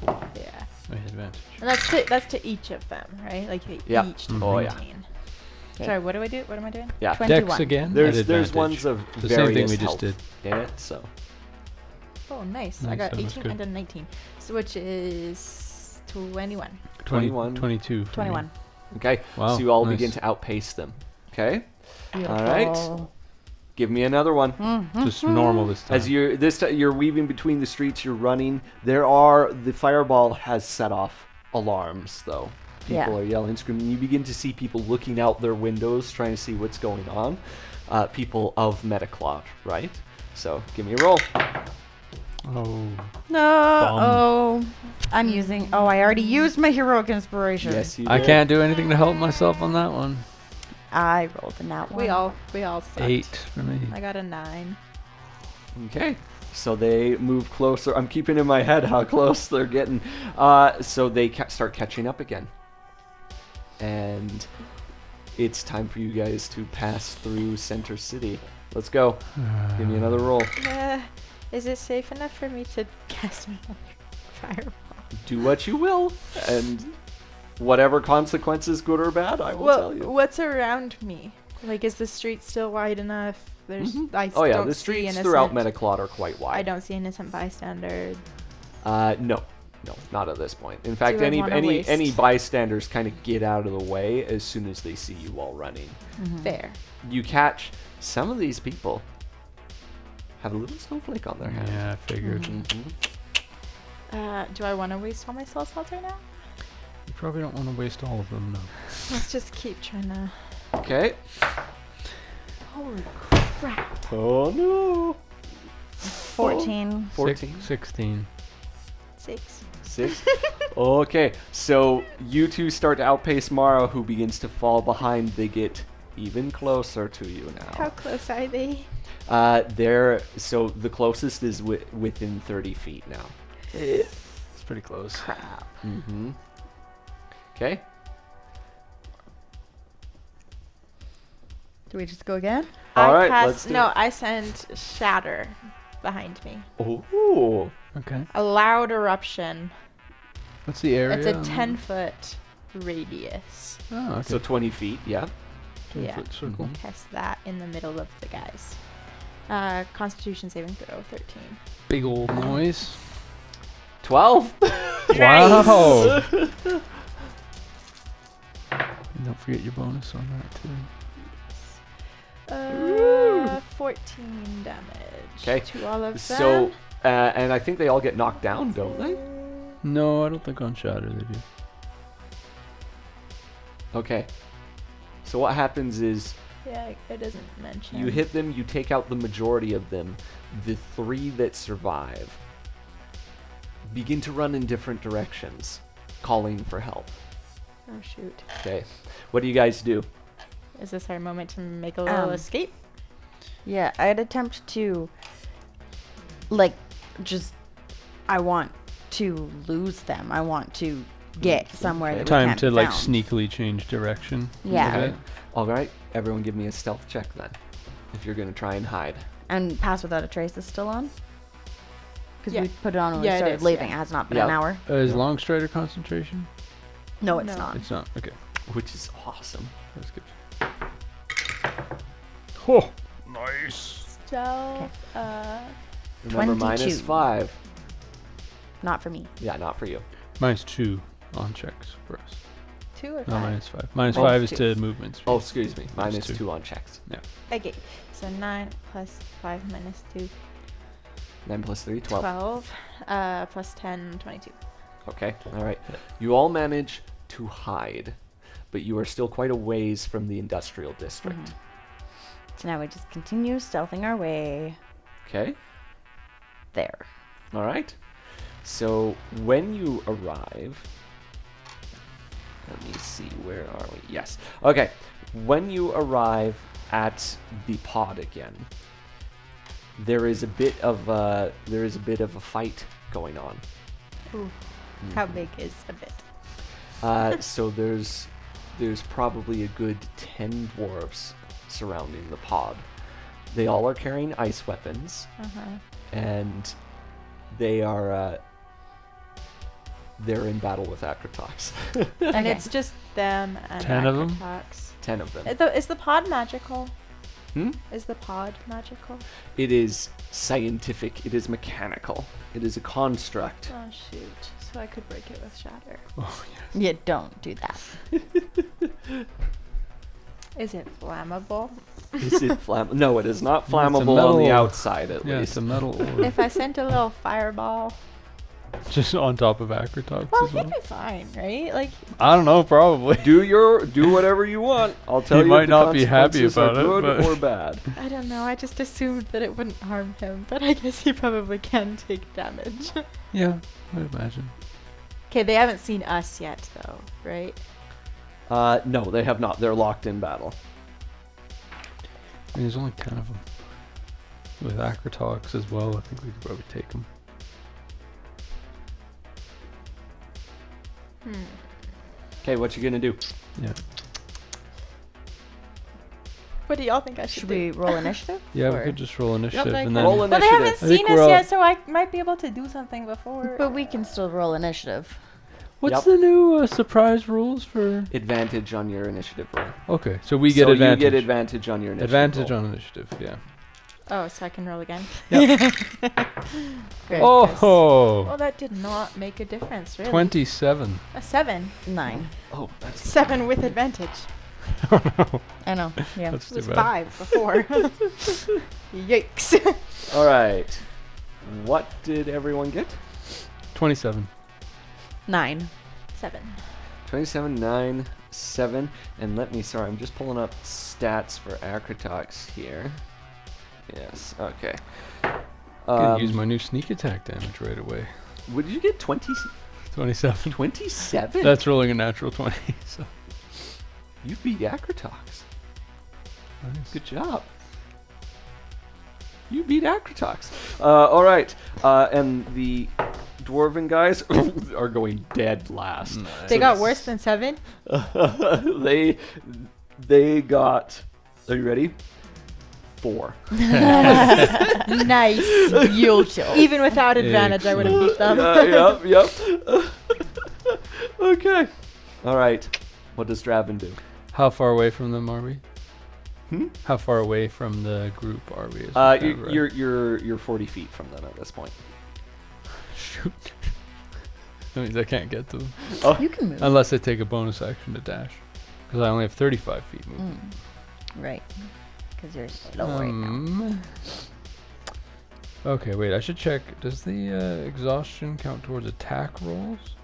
Yeah. My advantage. And that's to each of them, right? Like they Yeah. each Mhm. Oh, yeah. 19. Okay. Sorry, what do I do? What am I doing? Yeah. 21. Dex again. There's at there's advantage. ones of The same various thing we just health did. in it. So Oh, nice. I Nice, got that was 18 good. and then 19. So which is 21. 21. 22. for me. 21. okay. Wow, So you all nice. begin to outpace them. Okay. Beautiful. All right. Give me another one. Just normal this time. As you're weaving between the streets, you're running. The fireball has set off alarms though. People Yeah. are yelling, screaming. You begin to see people looking out their windows, trying to see what's going on. People of Mettaclaud, right? So give me a roll. Oh. No. Oh. I'm using. Oh, I already used my heroic inspiration. Yes, you. I did. can't do anything to help myself on that one. I rolled a nat one. We all sucked. 8 for me. I got a 9. Okay. So they move closer. I'm keeping in my head how close they're getting. So they start catching up again. And it's time for you guys to pass through Center City. Let's go. Give me another roll. Is it safe enough for me to cast another fireball? Do what you will. And whatever consequences, good or bad, I will tell you. What's around me? Like, is the street still wide enough? There's. I Oh yeah, don't the see streets innocent, throughout Mettaclaud are quite wide. I don't see innocent bystanders. No, not at this point. In fact, Do I any wanna any waste- any bystanders kind of get out of the way as soon as they see you all running. Fair. You catch some of these people have a little snowflake on their hand. Yeah, I figured. Mhm. Do I want to waste all my spell slots right now? You probably don't want to waste all of them, no. Let's just keep trying to. Okay. Holy crap! Oh no. 14. 14. 16. 6. 6. Okay, so you two start to outpace Mara, who begins to fall behind. They get even closer to you How now. close are they? So the closest is within 30 feet now. It's pretty close. Crap. Mm-hmm. Okay. Do we just go again? All right, cast, let's do No, it. I send shatter behind me. Ooh. Okay. A loud eruption. What's the area? It's a on 10-foot radius. that? Oh, okay. So 20 feet, yeah. 10-foot circle. Mhm. Cast that in the middle of the guys. Constitution saving throw 13. Big old noise. 12. Wow. Don't forget your bonus on that too. 14 damage. 'Kay. To all of them. So, and I think they all get knocked down, don't they? No, I don't think on Shatter they do. Okay. So what happens is Yeah, it doesn't mention. you hit them, you take out the majority of them. The 3 that survive begin to run in different directions, calling for help. Oh shoot! Okay. What do you guys do? Is this our moment to make a little Um, escape? Yeah, I'd attempt to, like, just. I want to lose them. I want to get somewhere Okay. that we Time can't to be like found. sneakily change direction. Yeah. Okay. All right. Everyone give me a stealth check then. If you're going to try and hide. And Pass Without a Trace is still on? Because Yeah. we put it on when Yeah, we it started is, leaving. yeah. It has not been Yeah. an hour. Is Long Strider concentration? No, it's No. not. It's not. Okay. Which is awesome. That's good. Oh, nice. Stealth. Remember, minus 22. 5. Not for me. Yeah, not for you. Minus 2 on checks for us. 2 or 5? No, minus 5. Minus Oh, 5 is 2. to movement speed. Oh, excuse me. Minus Minus 2. 2 on checks. Okay. So 9 plus 5 minus 2. 9 plus 3, 12. 12. Plus 10, 22. Okay, all right. You all manage to hide, but you are still quite a ways from the industrial district. Mhm. So now we just continue stealthing our way Okay, there. all right. So when you arrive, let me see, where are we? Yes. Okay, when you arrive at the pod again, there is a bit of a fight going on. Ooh. How big is a bit? So there's probably a good 10 dwarves surrounding the pod. They all are carrying ice weapons, and they're in battle with Acrotox. And Okay. it's just them and 10 of 'em? Acrotox. 10 of them. Is the pod magical? Hmm? Is the pod magical? It is scientific. It is mechanical. It is a construct. Oh shoot! So I could break it with shatter. Oh, yes. Yeah, don't do that. Is it flammable? Is it flammable? No, it is not It's a flammable on the metal- outside, at Yeah, least. it's a metal ore. If I sent a little fireball, Just on top of Acrotox well, as he'd well. be fine, right? Like, I don't know, probably. Do whatever you want. I'll tell He you might if the not be happy consequences are about it, good but- or bad. I don't know. I just assumed that it wouldn't harm him, but I guess he probably can take damage. Yeah, I'd imagine. Okay, they haven't seen us yet, though, right? No, they have not. They're locked in battle. And there's only 10 of them. With Acrotox as well, I think we could probably take them. Okay, what you gonna do? Yeah. What do y'all think I should Should do? we roll initiative? Yeah, we Or- could just roll initiative I and can. then. Roll Well, they initiative. haven't I think seen we're us all- yet, so I might be able to do something before. But we can still roll initiative. What's Yep. the new surprise rules for? Advantage on your initiative roll. Okay, so we get So advantage. you get advantage on your initiative. Advantage roll. on initiative, yeah. Oh, so I can roll again. Great. Oh, Well, that did not make a difference, really. 27. A 7. 9. Oh, that's 7 with advantage. Oh no, I know. Yeah. that's It too was bad. 5 before. Yikes. all right. What did everyone get? 27. 9. 7. 27, 9, 7, and let me. Sorry, I'm just pulling up stats for Acrotox here. Yes. Okay. Could use my new sneak attack damage right away. What did you get? 27. 27? That's rolling a natural 20. So You beat Acrotox. nice. Good job. You beat Acrotox. All right. And the dwarven guys are going dead last. Nice. They got worse than 7? they got. Are you ready? 4. Nice. You'll chill. Even without advantage, I would have beat them. Yep. Okay. All right. What does Draven do? How far away from them are we? Hmm? How far away from the group are we? Is what kind of right? You're 40 feet from them at this point. Shoot. That means I can't get to them. You can move. Unless I take a bonus action to dash. Because I only have 35 feet movement. Right. Because you're slow right now. Okay, wait, I should check. Does the exhaustion count towards attack rolls?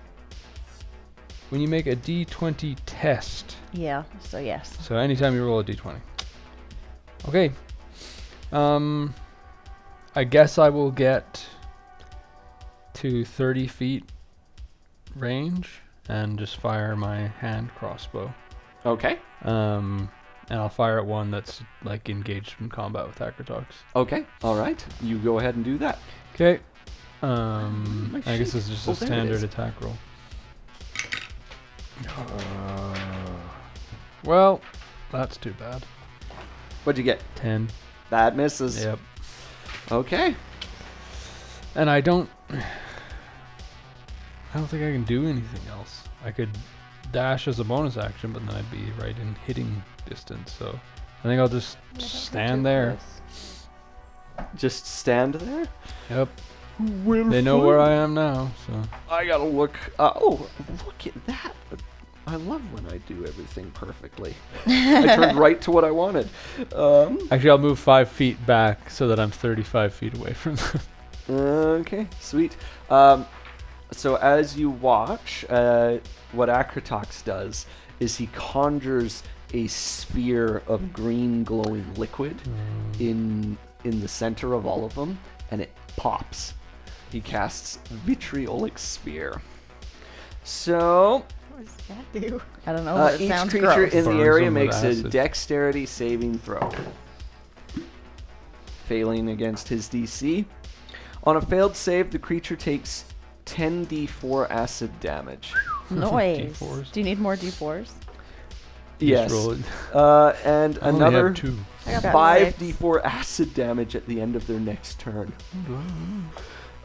When you make a d20 test. Yeah, so yes. So anytime you roll a d20. Okay. I guess I will get to 30 feet range and just fire my hand crossbow. Okay. And I'll fire at one that's like engaged in combat with Acrotox. Okay. All right. You go ahead and do that. Okay. My I guess sheet. it's just Oh, a there it standard is. attack roll. Well, that's too bad. What'd you get? 10. That misses. Yep. Okay. And I don't I don't think I can do anything else. I could dash as a bonus action, but then I'd be right in hitting distance. So I think I'll just stand there. Just stand there? Yep. They know where I am now, so. I gotta look. Oh, look at that. I love when I do everything perfectly. I turned right to what I wanted. Actually, I'll move 5 feet back so that I'm 35 feet away from them. Okay, sweet. So as you watch, what Akratox does is he conjures a sphere of green glowing liquid in the center of all of them, and it pops. He casts Vitriolic Sphere. So What does that do? I don't know. But it each sounds creature gross. in the Burns area them with makes a acid. dexterity saving throw. Failing against his DC. On a failed save, the creature takes 10d4 acid damage. Noise. D4s. Do you need more D4s? Yes. Just roll it. And I only another have 2. I got 5d4 acid damage at the end of their next turn.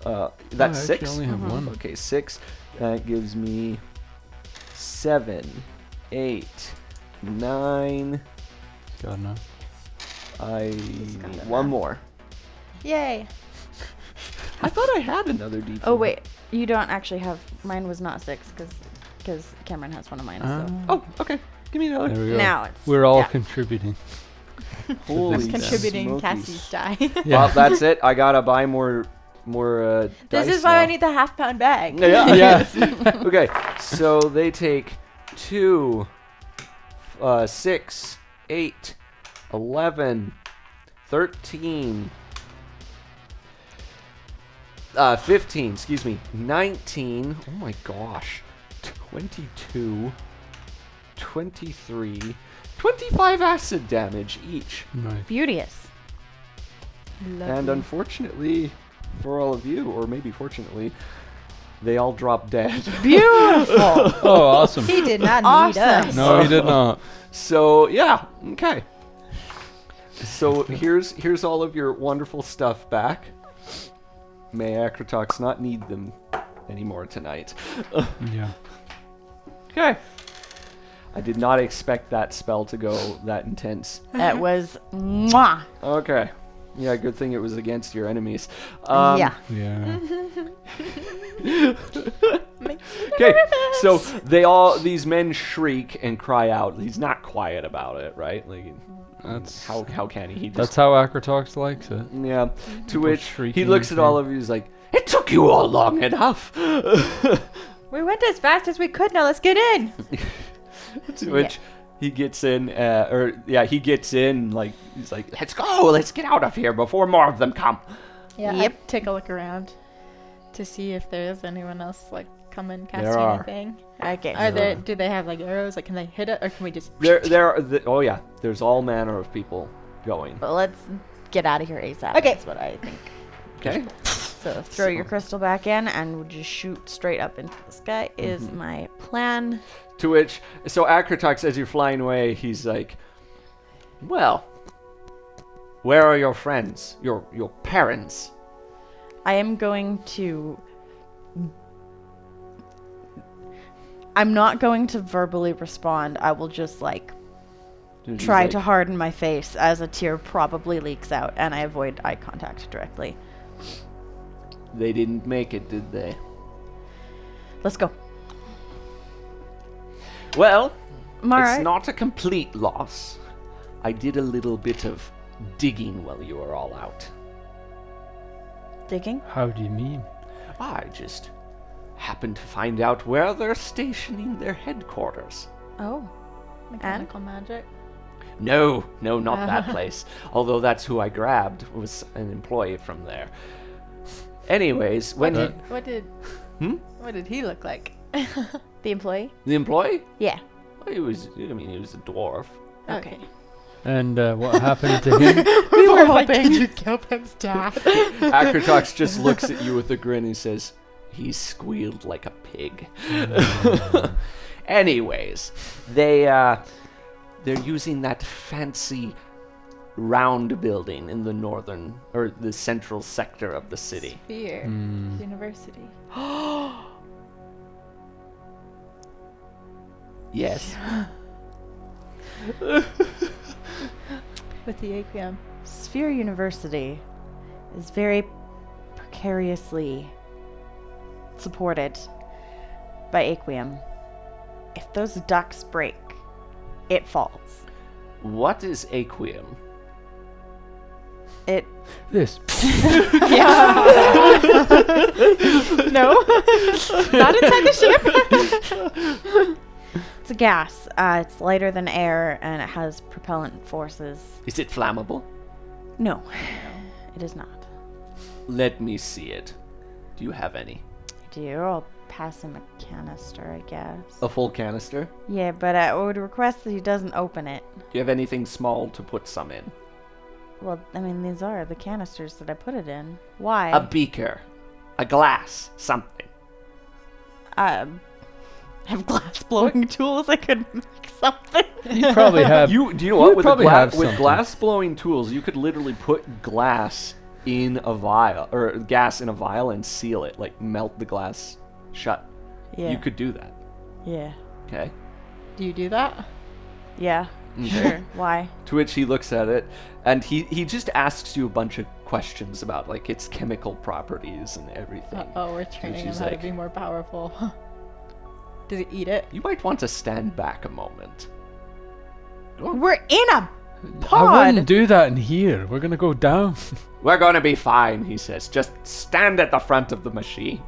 That's I 6? actually only have 1. Okay, 6. That gives me 7, 8, 9. God, no. I need one more. Yay. I thought I had another d4. Oh wait, you don't actually have. Mine was not 6 because Cameron has one of mine. So. Oh, okay. Give me another. There we go. Now it's. We're all yeah. contributing. Holy Contributing smokies. Cassie's die. Yeah. Well, that's it. I gotta buy more This dice is why now. I need the half-pound bag. Yeah. Yeah. Okay, so they take 2, 6, 8, 11, 13, 15, excuse me, 19, oh my gosh, 22, 23, 25 acid damage each. Nice. Beauteous. And unfortunately for all of you, or maybe fortunately, they all drop dead. Beautiful. Oh, awesome. He did not need Awesome. us. No, he did not. So yeah, okay. So here's all of your wonderful stuff back. May Akratox not need them anymore tonight. Yeah. Okay. I did not expect that spell to go that intense. That was mwah. Okay. Yeah, good thing it was against your enemies. Yeah. Yeah. Okay, so these men shriek and cry out. He's not quiet about it, right? Like, That's how can he? He That's just, how Akratox likes it. yeah. To People which he shrieking looks and at all of you. He's like, "It took you all long enough." We went as fast as we could. Now let's get in. To which he gets in, he gets in. Like he's like, "Let's go, let's get out of here before more of them come." Yeah. Yep. I take a look around to see if there's anyone else like coming casting There are. anything. Okay. Are there? Do they have like arrows? Like, can they hit it, or can we just? Oh yeah, there's all manner of people going. But let's get out of here ASAP. Okay. That's what I think. Okay. So throw your crystal back in and we'll just shoot straight up into the sky is my plan. To which, so Akratox, as you're flying away, he's like, "Well, where are your friends? Your parents?" I am going to... I'm not going to verbally respond. I will just like He's try like, to harden my face as a tear probably leaks out and I avoid eye contact directly. They didn't make it, did they? Let's go. Well, Alright. it's not a complete loss. I did a little bit of digging while you were all out. Digging? How do you mean? I just happened to find out where they're stationing their headquarters. Oh. Mechanical magic. No, not that place. Although that's who I grabbed, was an employee from there. Anyways, when What did he look like? The employee? the employee, Yeah. he was a dwarf. Okay. And what happened to him? We were hoping. you kill his dad? Akratox just looks at you with a grin and says, "He squealed like a pig." Anyways, they're using that fancy round building in the northern or the central sector of the city. Sphere. University. Yes. With the Aquium. Sphere University is very precariously supported by Aquium. If those ducts break, it falls. What is Aquium? It This. No. Not inside the ship. It's a gas. It's lighter than air, and it has propellant forces. Is it flammable? No, it is not. Let me see it. Do you have any? Do you? I'll pass him a canister, I guess. A full canister? Yeah, but I would request that he doesn't open it. Do you have anything small to put some in? Well, I mean, these are the canisters that I put it in. Why? A beaker. A glass. Something. I have glass blowing tools. I could make something. You probably have. Do you know you what? would probably have With something. glass blowing tools, you could literally put glass in a vial, or gas in a vial and seal it. Like melt the glass shut. Yeah. You could do that. Yeah. Okay. Do you do that? Yeah. Okay. Sure. Why? To which he looks at it, and he just asks you a bunch of questions about like its chemical properties and everything. Oh, we're training him she's how like- to be more powerful. Does he eat it? You might want to stand back a moment. We're in a I pod. wouldn't do that in here. We're gonna go down. We're gonna be fine, he says. Just stand at the front of the machine.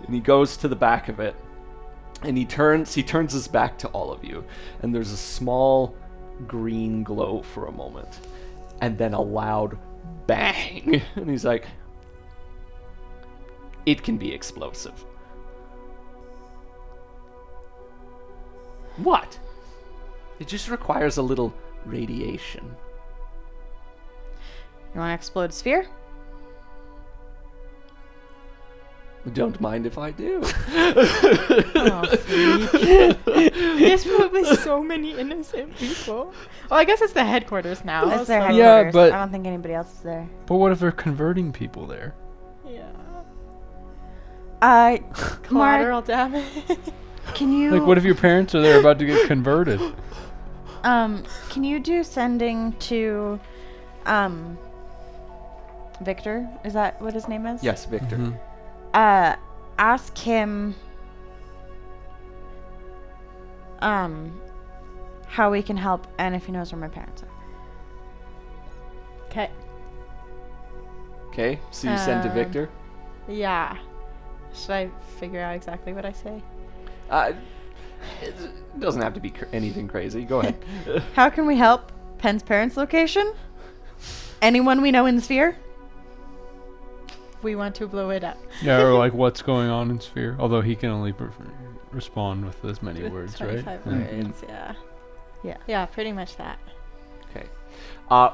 And he goes to the back of it, and he turns his back to all of you, and there's a small green glow for a moment, and then a loud bang, and he's like, it can be explosive. What? It just requires a little radiation. You want to explode sphere? Don't mind if I do. There's probably so many innocent people. Well, I guess it's the headquarters now. It's their so- headquarters. Yeah, but- I don't think anybody else is there. But what if they're converting people there? Yeah. Mark, Collateral damage. can you Like, what if your parents are there about to get converted? can you do sending to Victor? Is that what his name is? Yes, Victor. Mhm. Ask him how we can help and if he knows where my parents are. Okay. Okay, so you send to Victor. Yeah. Should I figure out exactly what I say? It doesn't have to be anything crazy. Go ahead. How can we help? Penn's parents' location? Anyone we know in the sphere? We want to blow it up. Yeah, or like what's going on in Sphere. Although he can only respond with as many With words, right? 25 Yeah. words, yeah. Yeah. Yeah, pretty much that. Okay.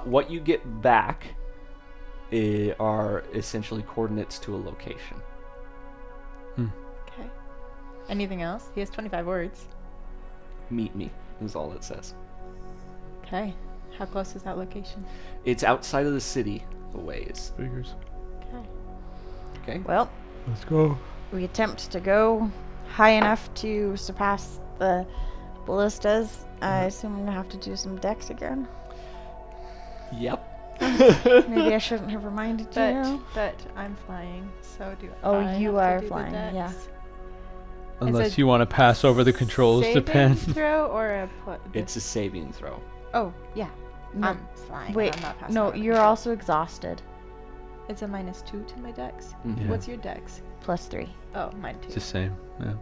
What you get back are essentially coordinates to a location. Okay. Anything else? He has 25 words. Meet me is all it says. Okay. How close is that location? It's outside of the city, a ways. Figures. Okay. Okay. Well, Let's go. we attempt to go high enough to surpass the ballistas. I assume I'm gonna have to do some decks again. Yep. Maybe I shouldn't have reminded you. But I'm flying, so do Oh, I you have to are do the flying, yeah. dex? Unless it you want to pass over the controls to Saving Pen. throw or a It's a saving throw. Oh, yeah. No, I'm flying. wait, I'm not passing no, over the you're controls. also exhausted. It's a -2 to my dex. Mhm. Yeah. What's your dex? +3. Oh, mine It's too. the same. Yeah.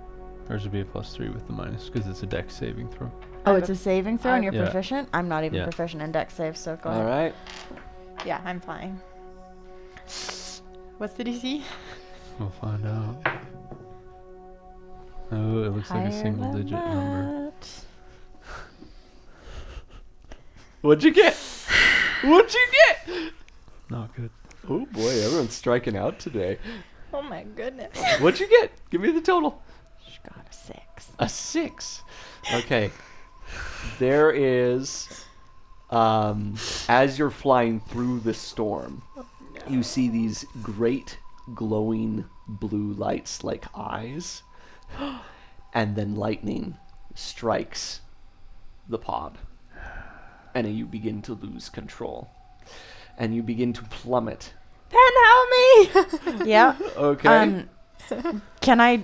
Ours would be a +3 with the minus because it's a dex saving throw. Oh, I it's have a saving throw and you're Yeah. proficient? I'm not even Yeah. proficient in deck saves, so go All ahead. right. Yeah, I'm flying. What's the DC? We'll find out. Oh, it looks like a Higher single than digit number. that. What'd you get? What'd you get? Not good. Oh boy, everyone's striking out today. Oh my goodness. What'd you get? Give me the total. She got a 6. A 6. Okay. There is As you're flying through the storm, you see these great glowing blue lights like eyes, and then lightning strikes the pod, and you begin to lose control, and you begin to plummet. Pen, help me! Yeah. Okay.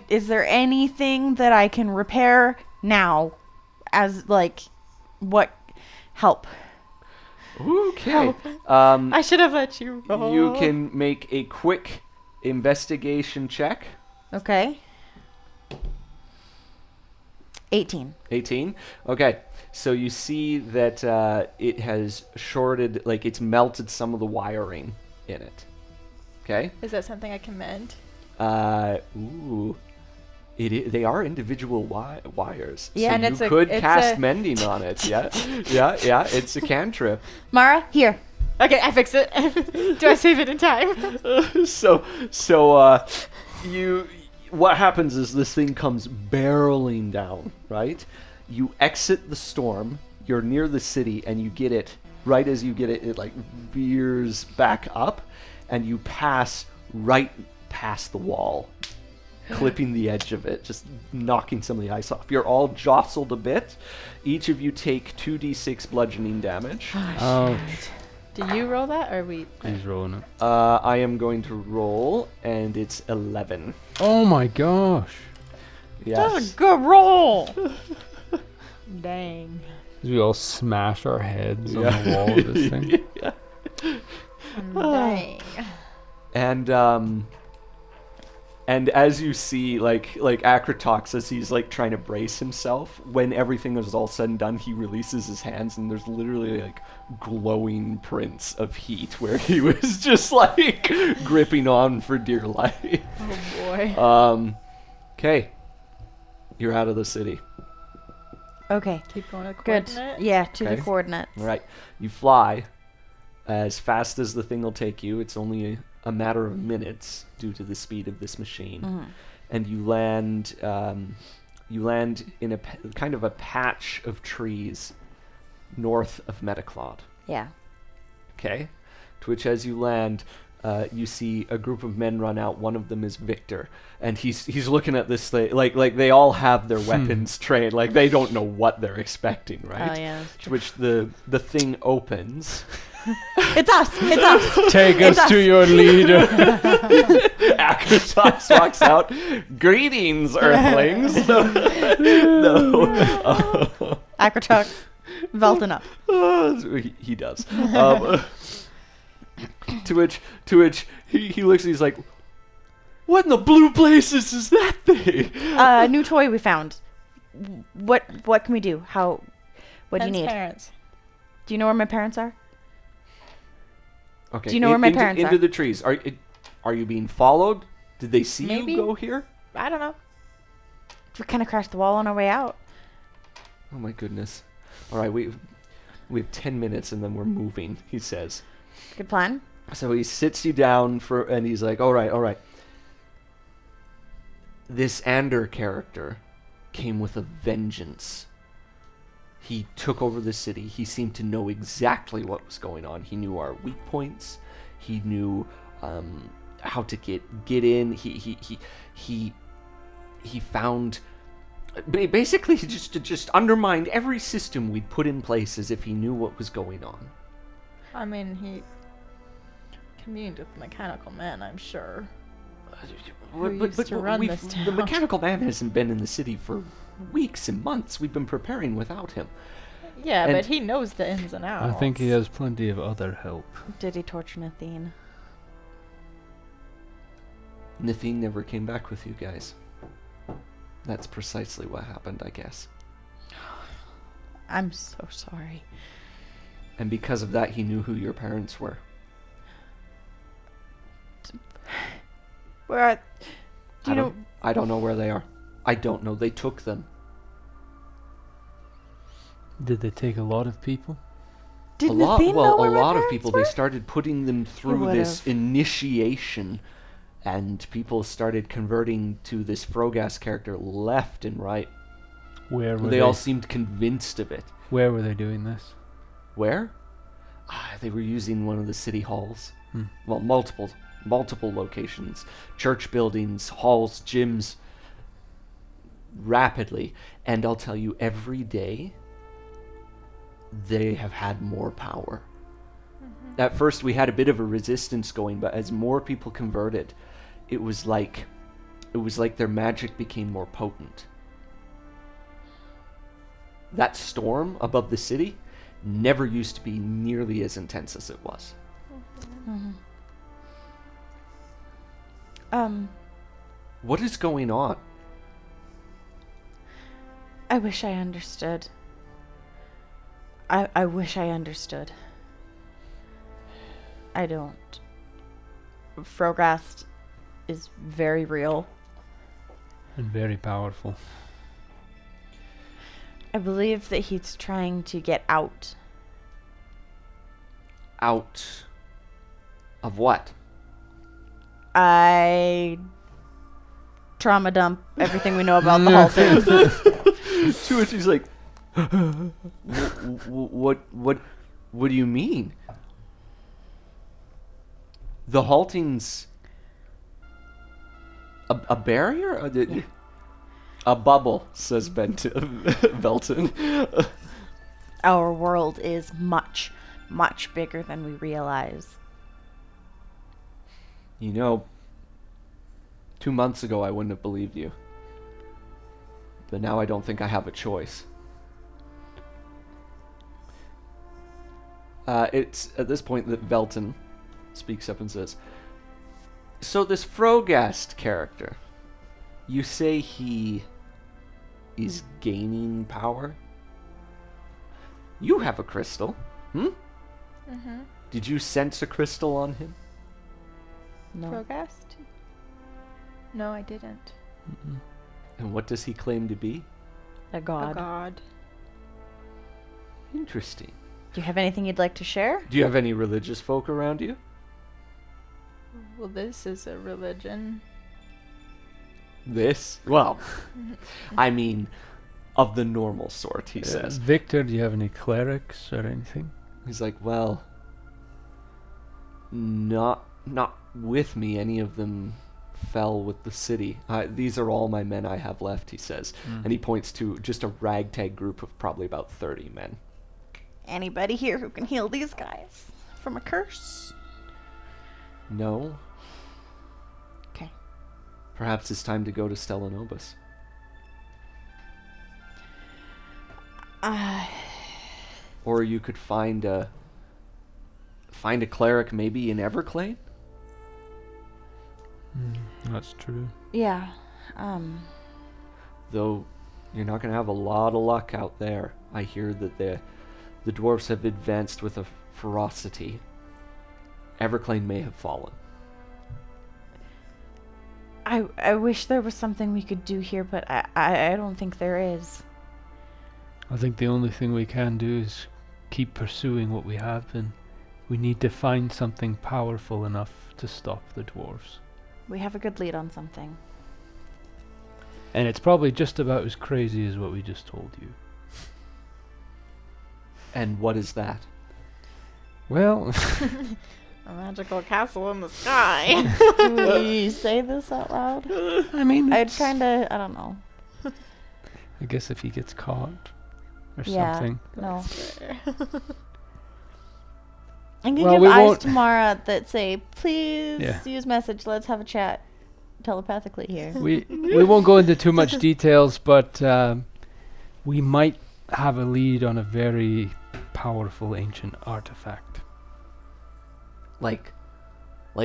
Is there anything that I can repair now as, like, what help? Okay. I should have let you roll. You can make a quick investigation check. Okay. 18. 18. Okay. So you see that it has shorted, like it's melted some of the wiring in it. Okay. Is that something I can mend? Ooh. They are individual wires. Yeah, so and you it's a- could it's cast a- mending on it. Yeah. Yeah. It's a cantrip. Mara, here. Okay, I fixed it. Do I save it in time? You what happens is this thing comes barreling down, right? You exit the storm, you're near the city, and you get it right as you get it, it like veers back up, and you pass right past the wall, clipping the edge of it, just knocking some of the ice off. You're all jostled a bit. Each of you take 2d6 bludgeoning damage. Oh, Do you roll that, or we? he's rolling it. I am going to roll, and it's 11. Oh my gosh. Yes. Good roll. Dang. As we all smash our heads Yeah. on the wall of this thing. Dang. And as you see, like Akratox, as he's like trying to brace himself, when everything is all said and done, he releases his hands, and there's literally like glowing prints of heat where he was just like gripping on for dear life. Oh boy. Okay, you're out of the city. Okay. Keep going to the Good. coordinate. Yeah, to Okay. the coordinates. All right, you fly as fast as the thing will take you. It's only a matter of minutes due to the speed of this machine. Mhm. And you land in a kind of a patch of trees north of Mettaclaud. Yeah. Okay, to which as you land, you see a group of men run out. One of them is Victor, and he's looking at this thing like they all have their weapons trained, like they don't know what they're expecting, right? Oh, yeah. That's To true. which the thing opens. It's us. It's us. Take It's us to us. your leader. Akratox walks out. Greetings, Earthlings. No. Akratox, Velton up. He does. To which he looks and he's like, "What in the blue places is that thing?" New toy we found. What can we do? What do you Pen's need? Parents. Do you know where my parents are? Okay. Do you know where my parents into are? the trees. Are you being followed? Did they see Maybe. you go here? I don't know. We kind of crashed the wall on our way out. Oh my goodness. All right, we have 10 minutes and then we're moving, he says. Good plan. So he sits you down and he's like, all right. This Ander character came with a vengeance. He took over the city. He seemed to know exactly what was going on. He knew our weak points. He knew how to get in. He found basically he just undermined every system we'd put in place as if he knew what was going on. I mean, he communed with Mechanical Man, I'm sure. Who used to run this the town. Mechanical Man hasn't been in the city for weeks and months. We've been preparing without him. Yeah, And- but he knows the ins and outs. I think he has plenty of other help. Did he torture Nathine? Nathine never came back with you guys. That's precisely what happened, I guess. I'm so sorry. And because of that, he knew who your parents were. Where are... Do you know... I don't know where they are. I don't know. They took them. Did they take a lot of people? Did a lot, Nathine know well, where a my lot of parents people. were? They started putting them through this would've. initiation, and people started converting to this Frogas character left and right. Where were They all seemed convinced of it. Where were they doing this? Where? They were using one of the city halls. Hmm. Well, multiple locations. Church buildings, halls, gyms. Rapidly. And I'll tell you, every day, they have had more power. At first, we had a bit of a resistance going, but as more people converted, it was like their magic became more potent. That storm above the city never used to be nearly as intense as it was. What is going on? I wish I understood. I wish I understood. I don't. Frogast is very real. And very powerful. I believe that he's trying to get out. Out of what? I trauma dump everything we know about the whole thing. To which he's like, what do you mean? The halting's a barrier? A bubble, says Belton. Our world is much, much bigger than we realize. 2 months ago I wouldn't have believed you. But now I don't think I have a choice. It's at this point that Velton speaks up and says, so this Frogast character, you say he is gaining power? You have a crystal, Did you sense a crystal on him? No. Frogast? No, I didn't. And what does he claim to be? A god. A god. Interesting. Do you have anything you'd like to share? Do you have any religious folk around you? Well, this is a religion. This? Well, I mean, of the normal sort, he says. Victor, do you have any clerics or anything? He's like, well, not with me. Any of them fell with the city. These are all my men I have left, he says. And he points to just a ragtag group of probably about 30 men. Anybody here who can heal these guys from a curse? No. Okay. Perhaps it's time to go to Stellanobis. Or you could find a cleric maybe in Everclade? That's true. Yeah. Though you're not going to have a lot of luck out there. I hear that the dwarves have advanced with a ferocity. Everclade may have fallen. I wish there was something we could do here, but I don't think there is. I think the only thing we can do is keep pursuing what we have been. We need to find something powerful enough to stop the dwarves. We have a good lead on something. And it's probably just about as crazy as what we just told you. And what is that? Well, A magical castle in the sky. Do we say this out loud? I mean, I'd kind of, I don't know. I guess if he gets caught or Yeah. something. No. I can Well, give we eyes won't- to Mara that say, please Yeah. use message. Let's have a chat telepathically here. We won't go into too much details, but we might have a lead on a very powerful ancient artifact. Like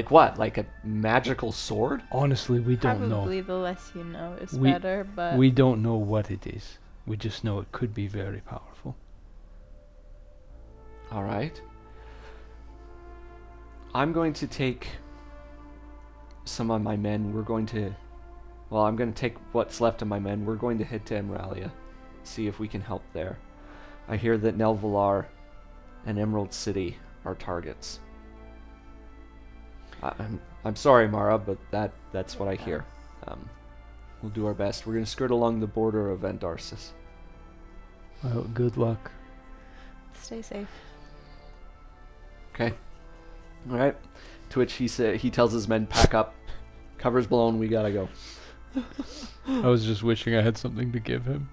what? Like a magical sword? Honestly, we don't know. Probably the less you know is We- better, but We don't know what it is. We just know it could be very powerful. All right. I'm going to take some of my men. I'm going to take what's left of my men. We're going to head to Emralia, see if we can help there. I hear that Nelvalar and Emerald City are targets. I'm sorry, Mara, but that's what I hear. We'll do our best. We're going to skirt along the border of Andarsis. Well, good luck. stay safe. Okay. All right. To which he tells his men, pack up. Cover's blown. We gotta go. I was just wishing I had something to give him.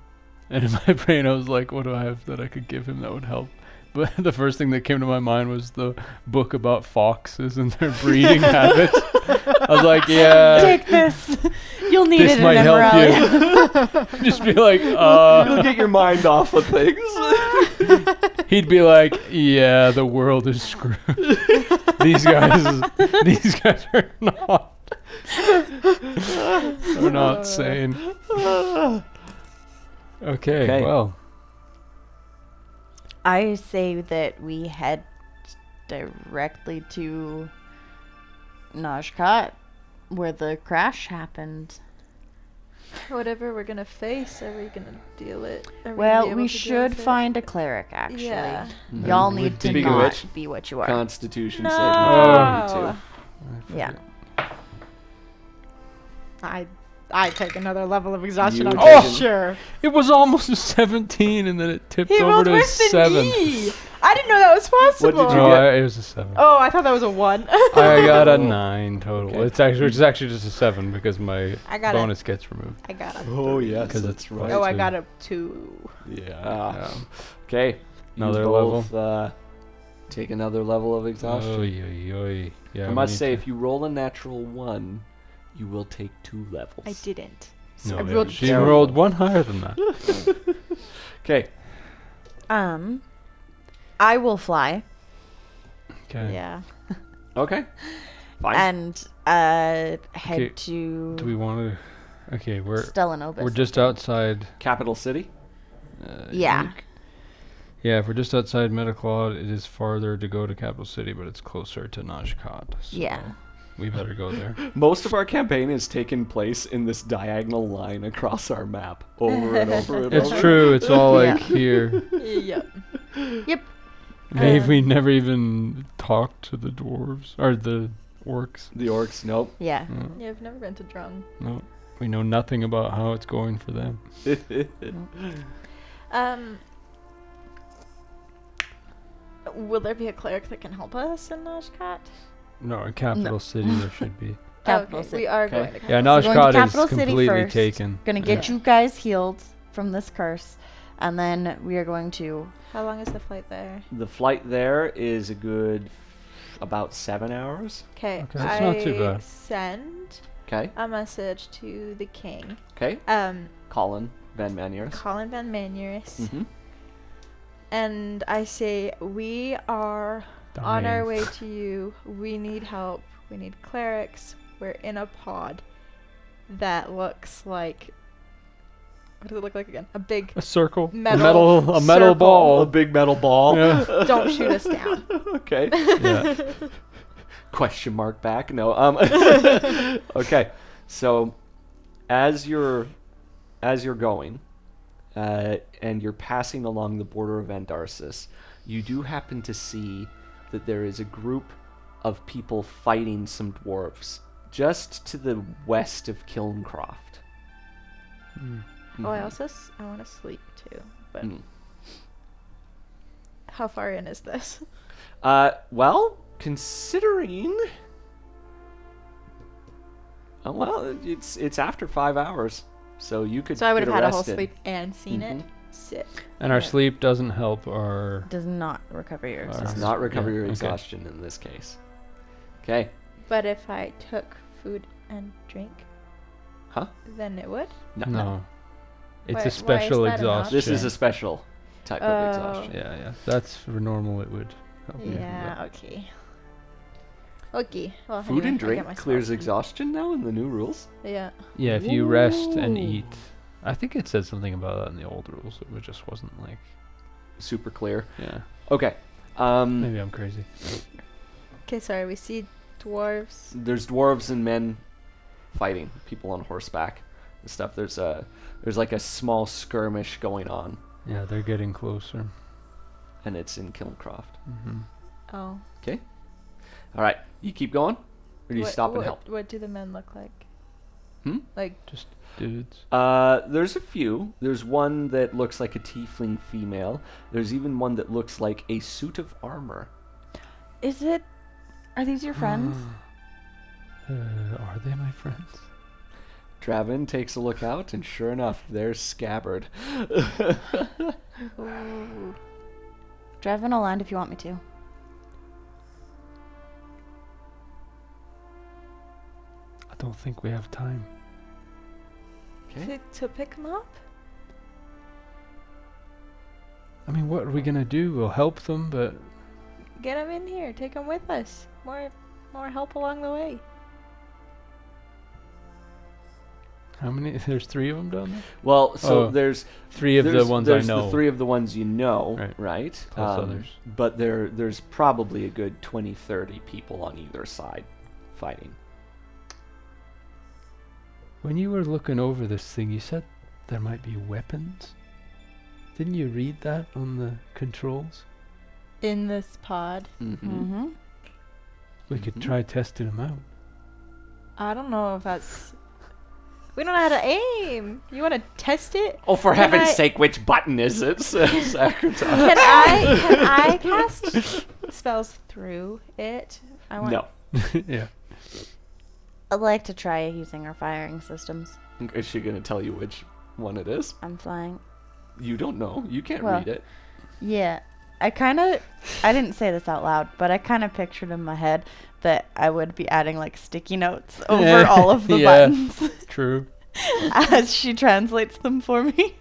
And in my brain, I was like, what do I have that I could give him that would help? But the first thing that came to my mind was the book about foxes and their breeding habits. I was like, yeah. Take this. You'll need This it might in help Emeralia. you. Just be like, You'll get your mind off of things. He'd be like, yeah, the world is screwed. These guys are not sane. Okay, well. I say that we head directly to Najkat, where the crash happened. Whatever we're gonna face, are we gonna deal it? Are we gonna be Well, able we to deal should with it? find a cleric, actually. Yeah. Y'all need to Speaking of not which, be what you are. Constitution No. saving throw, Yeah. I take another level of exhaustion. You I'm take for it. sure. It was almost a 17, and then it tipped He over rolled to a worse than 7. me. I didn't know that was possible. What did you No, get? it was a 7. Oh, I thought that was a 1. I got a 9 total. Okay. It's actually just a 7 because my I got a- bonus gets removed. I got a Oh, three. yes, 'Cause that's it's right. Oh, I two. got a 2. Yeah. Okay. Another you level? both, take another level of exhaustion. Oy, oy, oy. Yeah, I we must need say, to- if you roll a natural 1, you will take 2 levels. I didn't. No, I yeah, rolled she terrible. rolled 1 higher than that. Okay. I will fly Okay. Yeah. Okay. Fine. and Okay, head to Do we want to? Okay, we're Stellanobis. just outside. Capital City. Yeah. Yeah, if we're just outside Mettaclaud, it is farther to go to Capital City, but it's closer to Najkat. So Yeah. we better go there. Most of our campaign has taken place in this diagonal line across our map, over and over and It's over. true. It's all like Yeah. here. Yep. Yep. Maybe we never even talked to the dwarves or the orcs. The orcs, nope. Yeah. Yeah, I've never been to Drung. No, we know nothing about how it's going for them. Will there be a cleric that can help us in Najkat? No, in Capital City there should be. Capital Okay, City. we are Okay. going to Yeah, Capital We're going to Najkat is Capital City completely first. taken. Gonna get Yeah. you guys healed from this curse, and then we are going to. How long is the flight there? The flight there is a good about 7 hours. Okay, Okay, that's not too bad. send Okay. a message to the king. Okay. Colin Van Maniers. Colin Van Maniers. Mm-hmm. And I say, we are on our Dying. way to you. We need help. We need clerics. We're in a pod that looks like... What does it look like again? A big... A circle. Metal a metal circle. ball. A big metal ball. Yeah. Don't shoot us down. Okay. Yeah. Question mark back? No. Okay. So, as you're going, and you're passing along the border of Andarsis, you do happen to see that there is a group of people fighting some dwarves just to the west of Kilncroft. Mm. Oh, I also... I want to sleep too. But Mm. how far in is this? Well, considering... well, it's after 5 hours, so you could So I would get have had a whole arrested. sleep and seen it. Mhm. Sick. And our Yeah. sleep doesn't help our. Does not recover your Does Does exhaustion. not recover Yeah, your okay. exhaustion in this case. Okay. But if I took food and drink, Huh? then it would? No. It's Why- a why is special that enough? exhaustion. This is a special type Oh. of exhaustion. Yeah, yeah. That's for normal. It would help you. Yeah, okay. Okay. Well, Food anyway, and I get drink my clears spells. exhaustion now in the new rules? Yeah. Yeah, if you rest and Ooh. eat. I think it said something about that in the old rules. It just wasn't like. Super clear. Yeah. Okay. Maybe I'm crazy. Okay, sorry. We see dwarves. There's dwarves and men fighting, people on horseback and stuff. There's like a small skirmish going on, Yeah, they're getting closer. and it's in Kilncroft. Mm-hmm. Oh. Okay. All right. You keep going, or do you stop and what, help? What do the men look like? Hmm? Like, Just dudes. There's a few. There's one that looks like a tiefling female. There's even one that looks like a suit of armor. Is it? Are these your friends? Are they my friends? Dravin takes a look out, and sure enough, there's Scabbard. Ooh. Dravin will land if you want me to. I don't think we have time. Okay. To pick him up? I mean, what are we gonna do? We'll help them, but Get him in here. Take him with us. More help along the way. how many? There's 3 of them down there. Well, so Oh, there's 3 of the ones I there's know. the 3 of the ones you know, Right. right? Plus others. But there's probably a good 20, 30 people on either side fighting. When you were looking over this thing, you said there might be weapons. Didn't you read that on the controls? In this pod. Mm-hmm. Mm-hmm. We could Mhm. try testing them out. I don't know if that's... We don't know how to aim. You want to test it? Oh, for Can heaven's I- sake, which button is it? Sacrifice. Can I cast spells through it? I want. No. Yeah. I'd like to try using our firing systems. Is she going to tell you which one it is? I'm flying. You don't know. You can't Well, read it. Yeah. I didn't say this out loud, but I kind of pictured in my head that I would be adding like sticky notes over all of the Yeah. buttons True. as she translates them for me.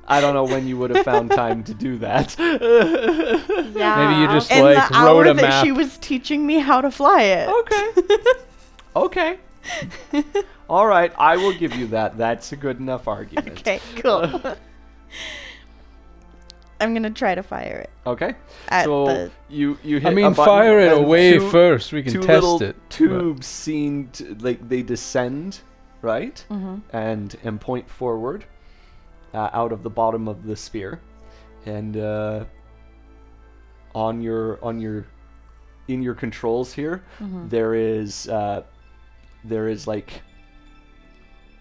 I don't know when you would have found time to do that. Yeah. Maybe you just In like the hour wrote a that map. she was teaching me how to fly it. Okay. All right, I will give you that. That's a good enough argument. Okay, cool. I'm gonna try to fire it. Okay. At So the- you hit I a mean, button fire it and away two- first. We can two test little it. but- tubes seem to, like they descend, right? Mhm. And point forward out of the bottom of the sphere, and in your controls here, Mhm. there is like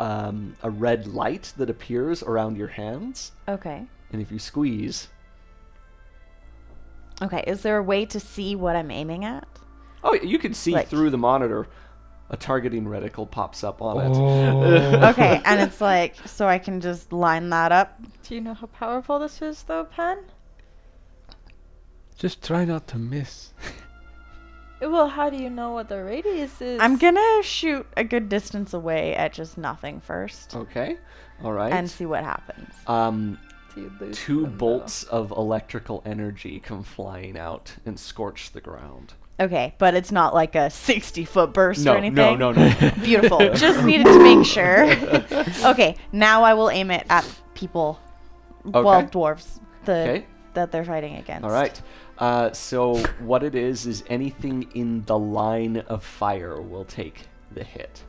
a red light that appears around your hands, Okay. and if you squeeze, Okay. Is there a way to see what I'm aiming at? oh, you can see Like- through the monitor. A targeting reticle pops up on it. Oh. Okay, and it's like, so I can just line that up. Do you know how powerful this is, though, Pen? Just try not to miss. Well, how do you know what the radius is? I'm gonna shoot a good distance away at just nothing first Okay, all right. and see what happens. Do you lose 2 them, though? bolts of electrical energy come flying out and scorch the ground. Okay, but it's not like a 60-foot burst No, or anything? no. Beautiful. Just needed to make sure. Okay, now I will aim it at people. Well, Okay. dwarves. Okay. That they're fighting against. All right. So what it is anything in the line of fire will take the hit.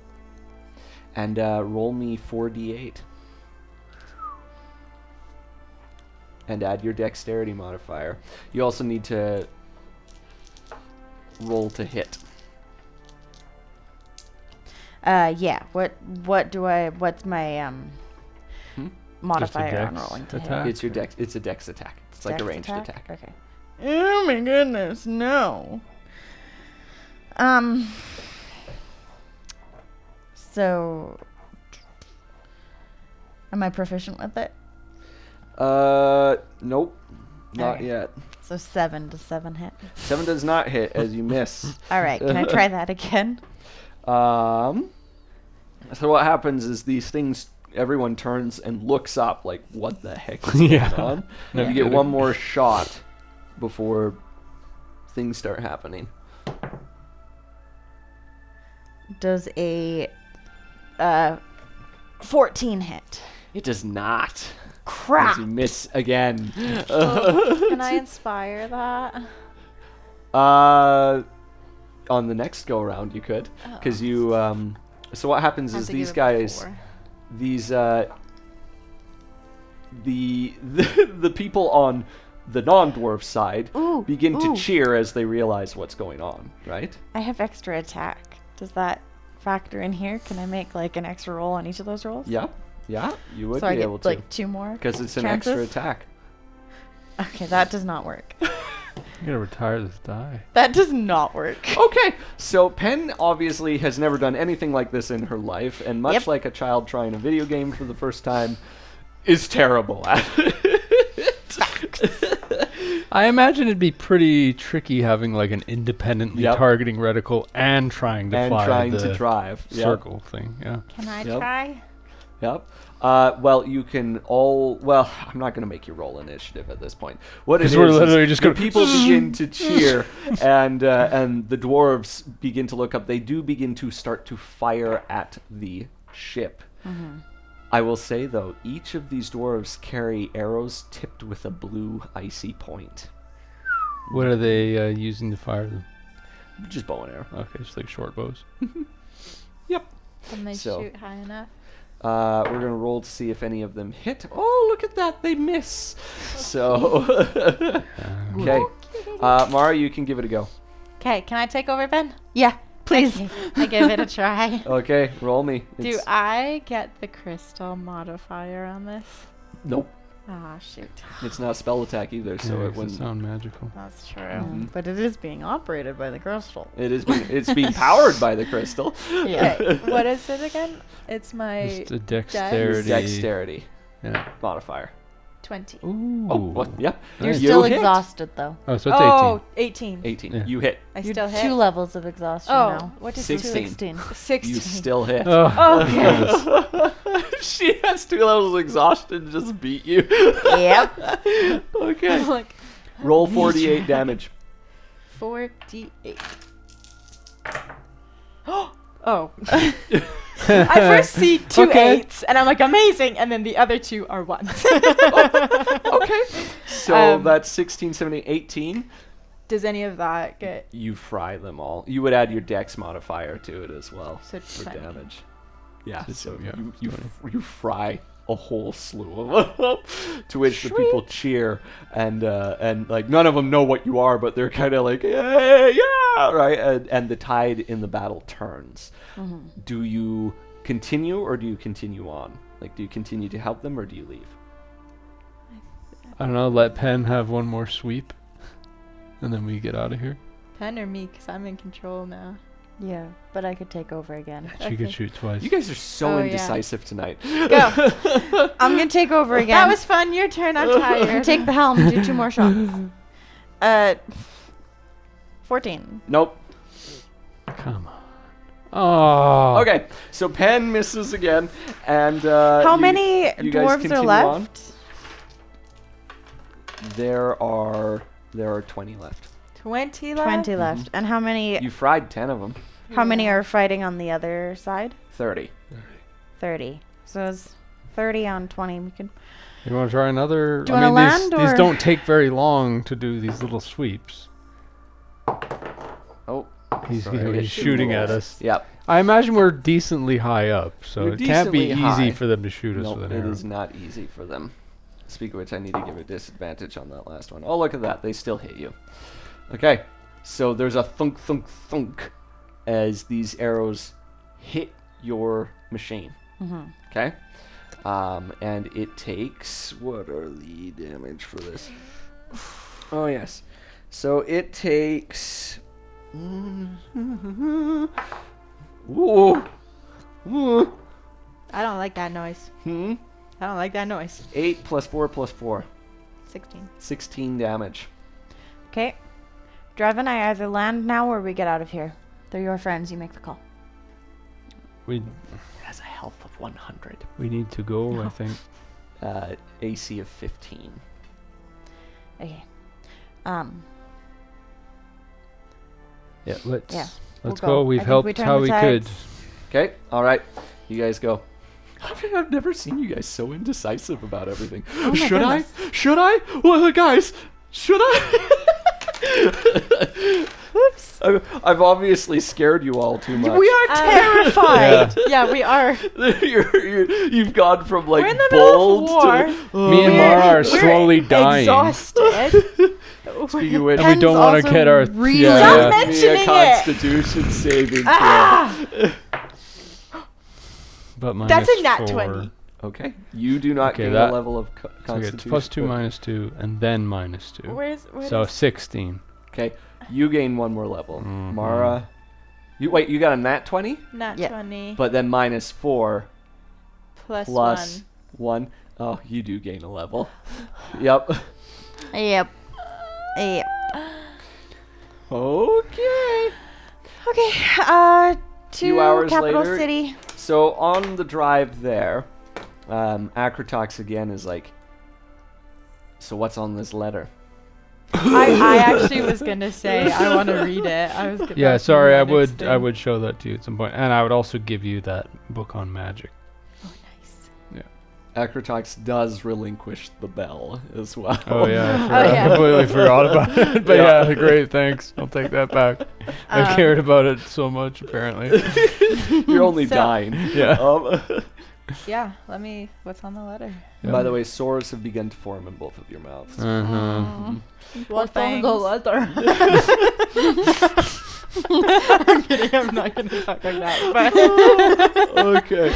And roll me 4d8. And add your dexterity modifier. You also need to roll to hit. Yeah. What's my Hmm? modifier on dex rolling to hit? attack? It's your dex. It's a dex attack. It's like a Dex ranged attack. Okay. Oh my goodness, no. So am I proficient with it? Nope. Not Okay. yet. So 7 does 7 hit? 7 does not hit as you miss. All right, can I try that again? So what happens is these things, everyone turns and looks up like, what the heck is Yeah. going on? No You get kidding. one more shot before things start happening. Does a 14 hit? It does not. As Crap. you miss again. Can I inspire that? On the next go around you could, because Oh. you so what happens I have is to these give it guys, before. these the people on the non-dwarf side Ooh, begin to ooh. cheer as they realize what's going on, right? I have extra attack. Does that factor in here? Can I make like an extra roll on each of those rolls? Yeah, you would So be I get able to, like 2 more? because it's an chances? extra attack. Okay, that does not work. You gotta retire this die. That does not work. Okay, so Pen obviously has never done anything like this in her life, and much Yep. like a child trying a video game for the first time, is terrible at it. I imagine it'd be pretty tricky having like an independently Yep. targeting reticle and trying to And fly trying the to drive. Yep. circle thing. Yeah. Can I Yep. try? Yep. Well, you can all. Well, I'm not going to make you roll initiative at this point. What it 'Cause is, we're is literally just the going, people begin to cheer, and the dwarves begin to look up. They do begin to start to fire at the ship. I will say though, each of these dwarves carry arrows tipped with a blue icy point. What are they using to fire them? Just bow and arrow. Okay, just like short bows. Yep. Can they So- shoot high enough? We're gonna roll to see if any of them hit. Oh, look at that! They miss. So, okay. Mara, you can give it a go. Okay, can I take over, Ben? Yeah, please. Okay, I give it a try. Okay, roll me. Do I get the crystal modifier on this? Nope. Ah, shoot. It's not a spell attack either, so Yeah, it 'cause wouldn't. sound magical. That's true. Mhm. But it is being operated by the crystal. It's being powered by the crystal. Okay, what is it again? It's my Just a dexterity. Dexterity Yeah. modifier. 20. Ooh. Oh, what? Yep. You're Nice. still hit. exhausted though. Oh, so it's Oh, 18. 18. Yeah. You hit. I You're still hit. 2 levels of exhaustion Oh, now. what is 16. 16. 16. You still hit. 18. Oh, Oh, goodness. She has 2 levels of exhaustion. Just beat you. Yep. Okay. I'm like, Roll 48 damage. 48. Oh. I first see 2 Okay. 8s, and I'm like, amazing, and then the other 2 are 1s. Okay. So Um, that's 16, 17, 18. Does any of that get... You fry them all. You would add your dex modifier to it as well So for 20. damage. Yeah, Just so yeah, you fry a whole slew of them, to which the people cheer, and like none of them know what you are, but they're kind of like, yeah, right? And the tide in the battle turns. Do you continue or do you continue on? Like, do you continue to help them or do you leave? I don't know, let Pen have one more sweep. And then we get out of here. Pen or me, because I'm in control now. Yeah, but I could take over again. She Okay. could shoot twice. You guys are so Oh, yeah. indecisive tonight. Go. I'm gonna take over again. That was fun. Your turn. I'm You tired. take the helm. Do 2 more shots. 14. Nope. Come on. Oh. Okay, so Pen misses again, and How many you guys dwarves are continue left? on? There are 20 left. 20 left? 20 left. And how many? You fried 10 of them. How many are fighting on the other side? 30. 30. So it's 30 on 20. We could. You want to try another? Do you I wanna mean, land, these or- don't take very long to do these little sweeps. Oh, He's, sorry, he's shooting at us. Yep. I imagine we're decently high up, so You're it can't be decently easy high. for them to shoot us Nope, with it an arrow. is not easy for them. Speaking of which, I need to give a disadvantage on that last one. Oh, look at that. They still hit you. Okay, so there's a thunk, thunk, thunk as these arrows hit your machine. Okay? And it takes... What are the damage for this? Oh, yes. So it takes... Ooh. Ooh. I don't like that noise. I don't like that noise. 8 plus 4 plus 4. 16. 16 damage. Okay. Drive and I either land now or we get out of here. They're your friends. You make the call. We It has a health of 100. need to go, I think. AC of 15. Okay. Yeah, let's Yeah, let's we'll go. go. I We've think helped we turned how the we could. tides. Okay, alright. You guys go. I've never seen you guys so indecisive about everything. Oh my Should goodness. I? Should I? Well, guys, should I? Oops. I've obviously scared you all too much. We are terrified. Yeah, we are. You've gone from like We're in the middle of bold war. to Me and We're- Mara are we're slowly dying. Exhausted. Speaking of which, And we Pen's don't want to also get our really- yeah, Stop yeah. give me a mentioning it. Constitution saving throw. But That's minus a nat 4. 20. Okay, you do not Okay, gain that- a level of So we Constitution. get plus 2, minus 2, and then minus 2. Where's So 16. Okay, you gain 1 more level. Mhm. Mara, you got a nat 20, Nat Yeah. 20 but then -4 plus plus 1. 1. Oh, you do gain a level. Yep. Yep. Yep. Okay. Okay. Few To hours Capital later- City. So on the drive there, Akratox again is like, so what's on this letter? I actually was gonna say I want to read it. I was gonna Yeah, that's sorry, the I next would thing. show that to you at some point, and I would also give you that book on magic. Oh, nice. Akratox does relinquish the bell as well. Oh yeah, Oh, yeah. I completely forgot about it. But Yeah. yeah, great, thanks. I'll take that back. I cared about it so much, apparently. You're only So- dying. Yeah. Yeah, what's on the letter? By the way, sores have begun to form in both of your mouths. Uh-huh. What's on the the letter? I'm kidding, I'm not gonna talk like that, but Okay.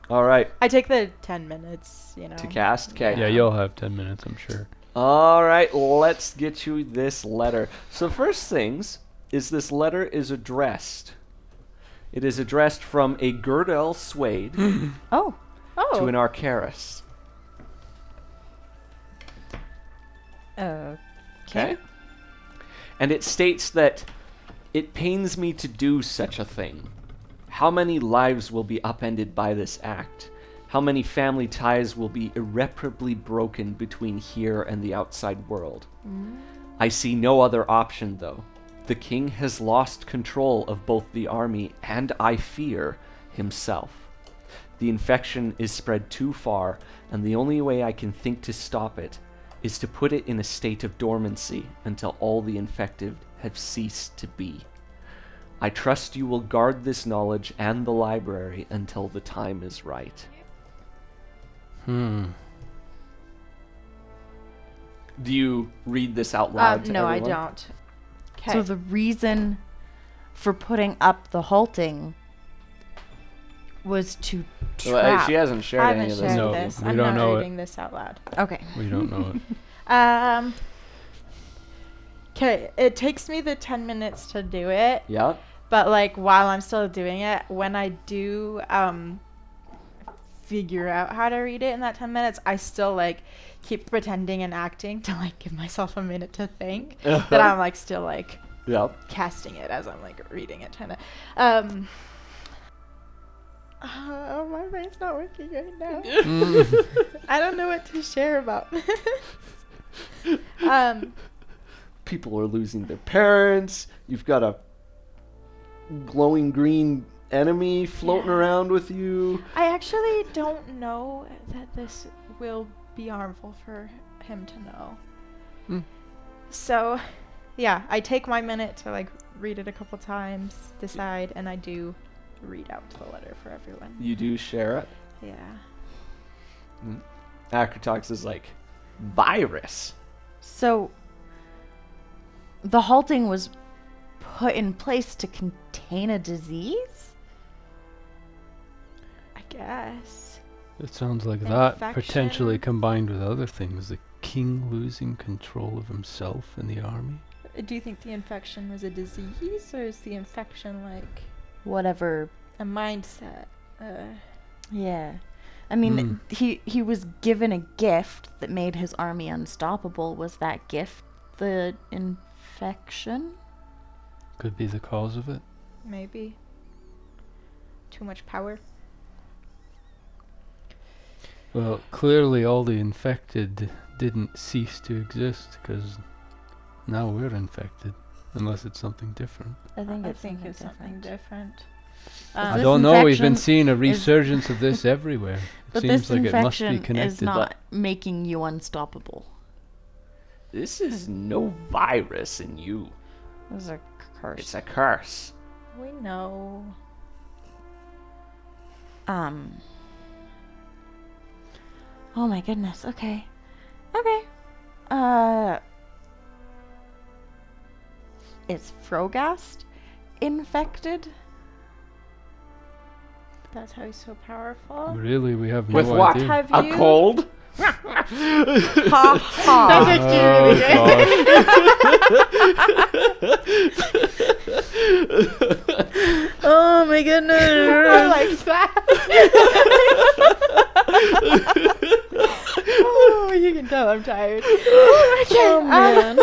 All right. I take the 10 minutes, To cast? Okay. Yeah, you'll have 10 minutes, I'm sure. All right, let's get you this letter. So first things is this letter is addressed. It is addressed from a Girdel Swade Oh. to an Arcaris. Okay. And it states that it pains me to do such a thing. How many lives will be upended by this act? How many family ties will be irreparably broken between here and the outside world? I see no other option, though. The king has lost control of both the army and, I fear, himself. The infection is spread too far, and the only way I can think to stop it is to put it in a state of dormancy until all the infected have ceased to be. I trust you will guard this knowledge and the library until the time is right. Hmm. Do you read this out loud to no, everyone? I don't. Okay. So the reason for putting up the halting was to Well, trap. she hasn't I shared any haven't of this. shared No, this. we I'm don't not know it. reading this out loud. Okay. We don't know it. Okay, it takes me the 10 minutes to do it, Yeah? but like while I'm still doing it, when I do figure out how to read it in that 10 minutes, I still like keep pretending and acting to like give myself a minute to think that I'm like still like Yeah. casting it as I'm like reading it, trying to my brain's not working right now. I don't know what to share about. People are losing their parents. You've got a glowing green enemy floating Yeah. around with you. I actually don't know that this will be harmful for him to know. Hmm. So, yeah, I take my minute to like read it a couple times, decide, and I do read out the letter for everyone. You do share it. Yeah. Akratox is like, virus. So the halting was put in place to contain a disease? I guess. It sounds like that, potentially Infection. combined with other things. The king losing control of himself in the army. Do you think the infection was a disease, or is the infection like Whatever. a mindset? Yeah. I mean, he was given a gift that made his army unstoppable. Was that gift the infection? Could be the cause of it. Maybe. Too much power. Well, clearly all the infected didn't cease to exist, because now we're infected. Unless it's something different. I think I it's think something it's something different. different. I this don't know, we've been infection seeing a is- resurgence of this everywhere. It But seems this like it must be infection connected. is not making you unstoppable. This is no virus in you. This is a curse. It's a curse. We know. Oh my goodness. Okay. Okay. Is Frogast infected? That's how he's so powerful. Really, we have With no what? idea. Have A you- cold? Ha ha. That's actually really good. Oh my goodness. I like that. Oh, you can tell I'm tired. Oh man.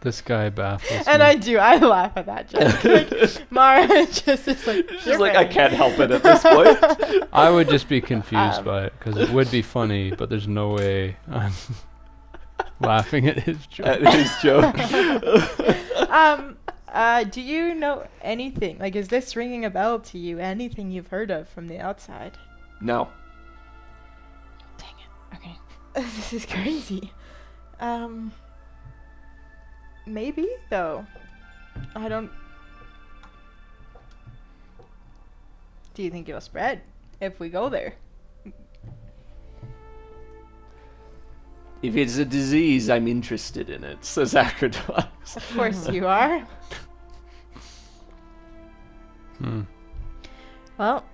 This guy baffles And me. I laugh at that joke. Like, Mara just is like, She's like, I can't help it at this point. I would just be confused by it because it would be funny, but there's no way I'm laughing at his joke. At his joke. Do you know anything? Like, is this ringing a bell to you? Anything you've heard of from the outside? No. Dang it. Okay. This is crazy. Maybe, though. I don't... Do you think it'll spread if we go there? If it's a disease, I'm interested in it, says Acrodox. Of course you are. Well,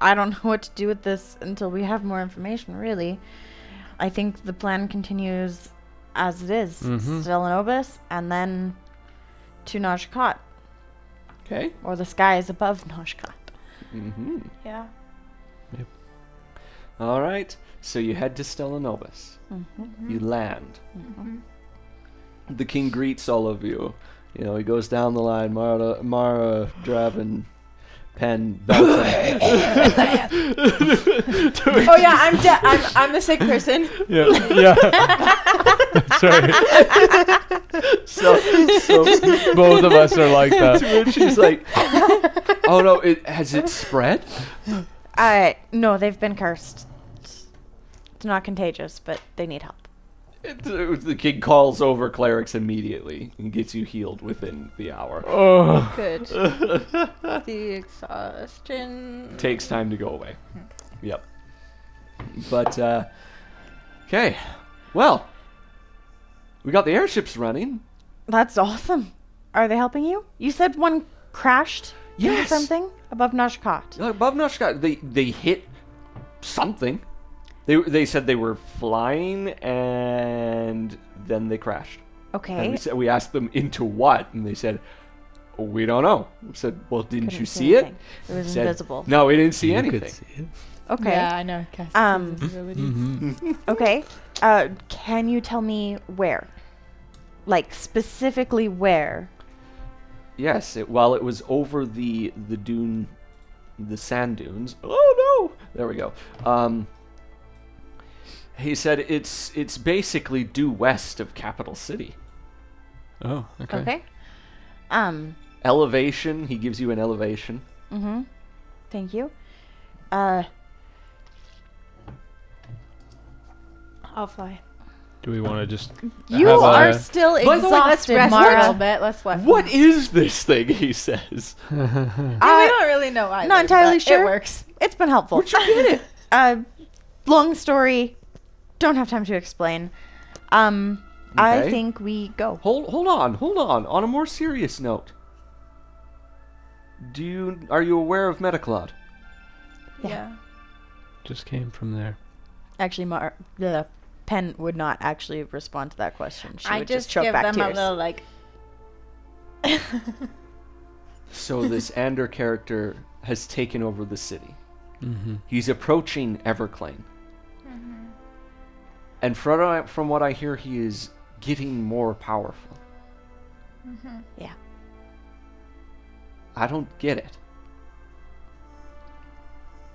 I don't know what to do with this until we have more information, really. I think the plan continues as it is. Stellanobis, and then to Noshkat. Okay. Or the skies above Noshkat. Mm-hmm. Yeah. All right. So you head to Stellanobis. You land. The king greets all of you. You know, he goes down the line. Mara, Draven, Pen, Belton. Oh yeah, I'm the sick person. Yeah. Sorry. So Both of us are like that. to which she's like, "Oh no, has it spread?" No, they've been cursed. It's not contagious, but they need help. The king calls over clerics immediately and gets you healed within the hour. Oh. Good. The exhaustion Takes time to go away. Yep. But okay. Well, we got the airships running. That's awesome. Are they helping you? You said one crashed into Yes. something above Noshkat. Above Noshkat, they hit something. They said they were flying and then they crashed. Okay. And we asked them into what, and they said, "We don't know." We said, "Well, didn't Couldn't you see see it?" anything. It was Said, invisible. No, we didn't see You anything. could see it. Okay. Yeah, I know. Okay. Can you tell me where? Like specifically where? Yes, while it was over the dune, the sand dunes. Oh no! There we go. He said it's basically due west of Capital City. Oh, okay. Okay. Elevation. He gives you an elevation. Thank you. I'll fly. Do we want to just You have are a, still By the way, Let's exhausted, rest Mara. a little bit. Let's let. What is this thing? He says. We don't really know either. Not entirely but sure. It works. It's been helpful. Where'd you get it? Long story. Don't have time to explain. I Okay. think we go. Hold on. On a more serious note, are you aware of Mettaclaud? Yeah. just came from there? Actually, the Pen would not actually respond to that question. She I would just choke give back them tears. a little like. So this Ander character has taken over the city. He's approaching Everclane. And from what I hear, he is getting more powerful. Yeah. I don't get it.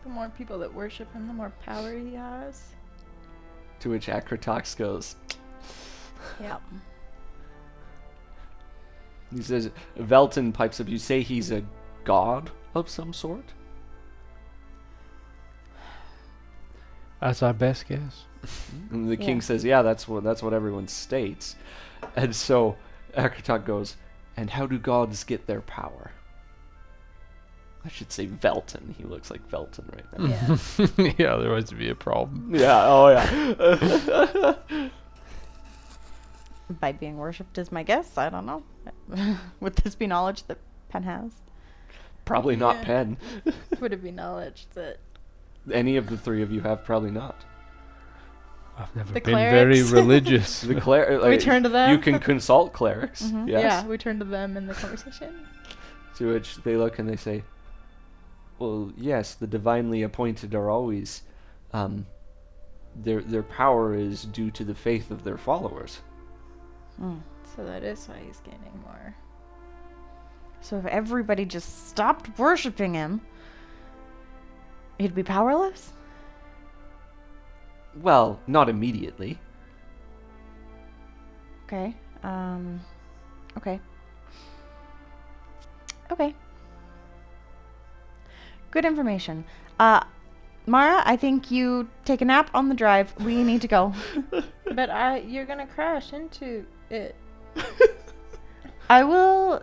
The more people that worship him, the more power he has. To which Acrotox goes, Yep. he says, Velton pipes up, you say he's a god of some sort? That's our best guess. And the king Yeah. says, yeah, that's what everyone states. And so Akrotok goes, and how do gods get their power? I should say Velton. He looks like Velton right now. Yeah. Yeah, otherwise it'd be a problem. Yeah, oh yeah. By being worshipped is my guess. I don't know. Would this be knowledge that Pen has? Probably not Yeah. Pen. Would it be knowledge that Any of the three of you have, probably not. I've never The been very clerics. religious. The cleric. We turn to them. You can consult clerics. Mhm. Yes. Yeah, we turn to them in the conversation. To which they look and they say, "Well, yes, the divinely appointed are always, their power is due to the faith of their followers." Mm. So that is why he's gaining more. So if everybody just stopped worshipping him, he'd be powerless? Well, not immediately. Okay. Okay. Okay. Good information. Mara, I think you take a nap on the drive. We need to go. But you're gonna crash into it. I will.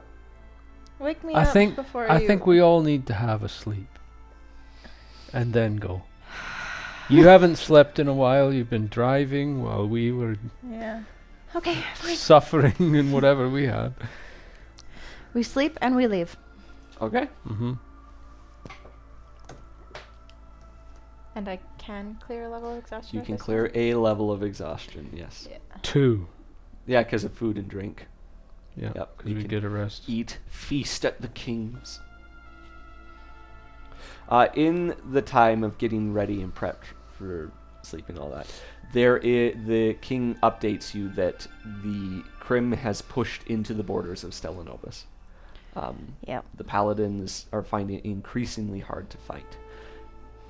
Wake me I up think before I you. think we all need to have a sleep. And then go. You haven't slept in a while. You've been driving while we were Yeah. Okay, fine. suffering and whatever we had. We sleep and we leave. Okay. Mm-hmm. And I can clear a level of exhaustion. You with can this clear one? a level of exhaustion. Yes. Yeah. 2. Yeah, because of food and drink. Yeah. Yep, Because you we can get a rest. Eat, feast at the king's. In the time of getting ready and prepped for sleep and all that, the king updates you that the Crim has pushed into the borders of Stellanobis. Yep. The paladins are finding it increasingly hard to fight.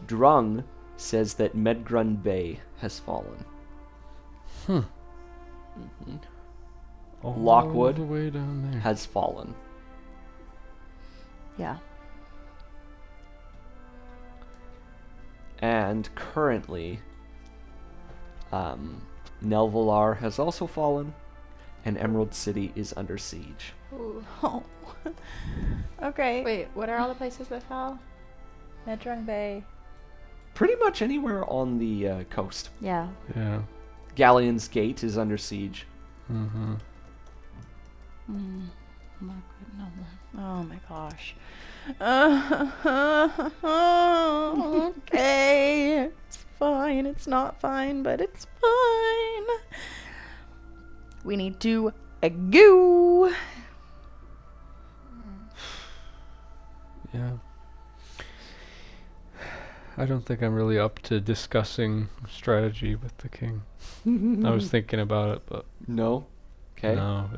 Drung says that Medgrun Bay has fallen. Hmm. Mhm. All Lockwood the way down there. Has fallen. Yeah. And currently, Nelvalar has also fallen, and Emerald City is under siege. Ooh. Oh. Okay. Wait, what are all the places that fell? Medrung Bay. Pretty much anywhere on the coast. Yeah. Yeah. Galleon's Gate is under siege. Mm-hmm. Oh my gosh. Okay. It's fine. It's not fine, but it's fine. We need to go. Yeah. I don't think I'm really up to discussing strategy with the king. I was thinking about it, but No? Okay. no,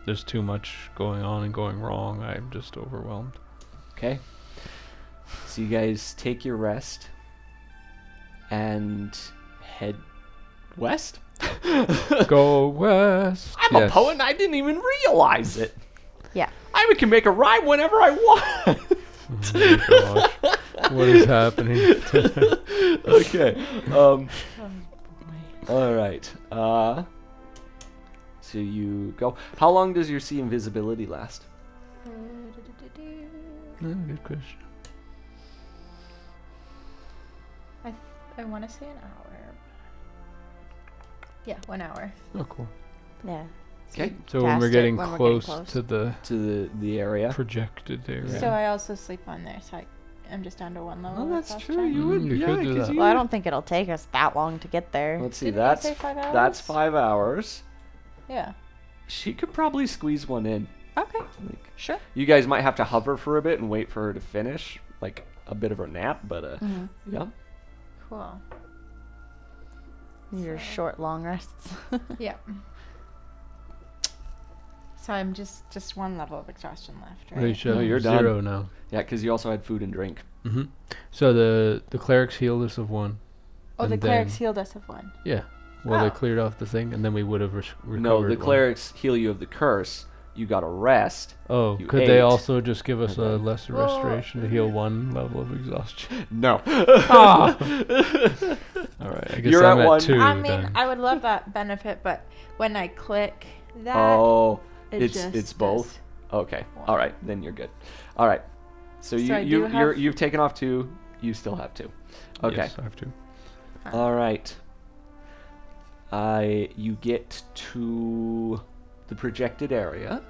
there's too much going on and going wrong. I'm just overwhelmed. Okay. So you guys take your rest and head west? Go west. I'm a poet and I didn't even realize it. Yeah. I can make a rhyme whenever I want. Oh my gosh. What is happening? Okay. All right. So you go. How long does your see invisibility last? Good question. I want to say an hour. Yeah, 1 hour. Oh, cool. Yeah. Okay. So when Cast we're it getting when we're close getting close. to the To the area. projected area. So I also sleep on there, so I'm just down to 1 level. Oh, of that's exhaustion. true. You would. You Yeah, could do 'cause that. you Well, I would. don't think it'll take us that long to get there. Let's see. Didn't you That's say 5 hours? that's 5 hours. Yeah. She could probably squeeze one in. Okay. Like, Sure. you guys might have to hover for a bit and wait for her to finish, like a bit of a nap. But yeah. Cool. Your short, long rests. Yeah. So I'm just 1 level of exhaustion left, right? Right, No, you're done. 0 now. Yeah, because you also had food and drink. Mm-hmm. So the clerics healed us of 1. Oh, the and clerics then- healed us of 1. Yeah. Well, Oh. they cleared off the thing, and then we would have recovered. No, the 1. clerics heal you of the curse. You got a rest. Oh, you could they ate, also just give us and a then- lesser Well, restoration to heal 1 level of exhaustion? No. Ah! All right, I guess You're I'm at at 1. 2 I mean, then. I would love that benefit, but when I click that, Oh, it it's just both. does Okay. one. All right, then you're good. All right. So So I you do have- you've taken off 2. You still have 2. Okay. Yes, I have 2. All right. You get to the projected area.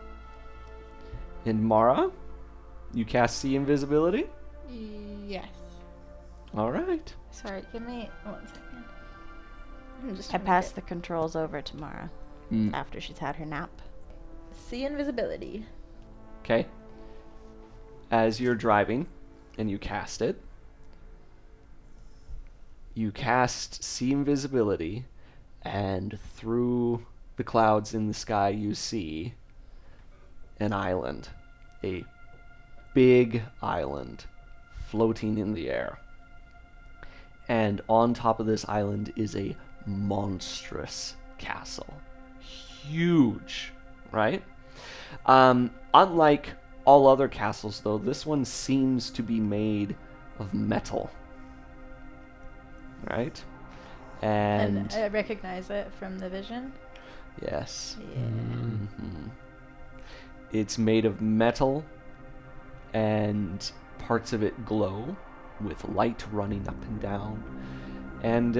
And Mara, you cast see invisibility. Yes. All right. Sorry, give me 1 second. I'm just I trying to pass get- the controls over to Mara Mm. after she's had her nap. See invisibility. Okay. As you're driving and you cast it, you cast See Invisibility, and through the clouds in the sky you see an island. A big island floating in the air. And on top of this island is a monstrous castle. Huge, right? Unlike all other castles, though, this one seems to be made of metal. Right? And I recognize it from the vision. yes. Yeah. Mhm. It's made of metal, and parts of it glow with light running up and down. And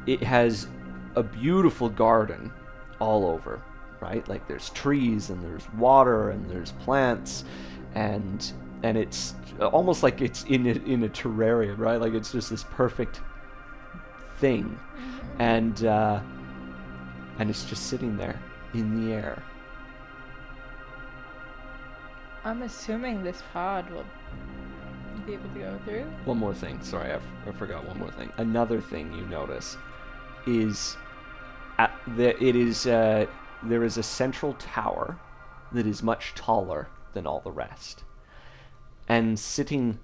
it has a beautiful garden all over, right? Like there's trees and there's water and there's plants, and it's almost like it's in a terrarium, right? Like it's just this perfect thing, and it's just sitting there in the air. I'm assuming this pod will be able to go through. One more thing. Sorry, I forgot one more thing. Another thing you notice is there is a central tower that is much taller than all the rest, and sitting,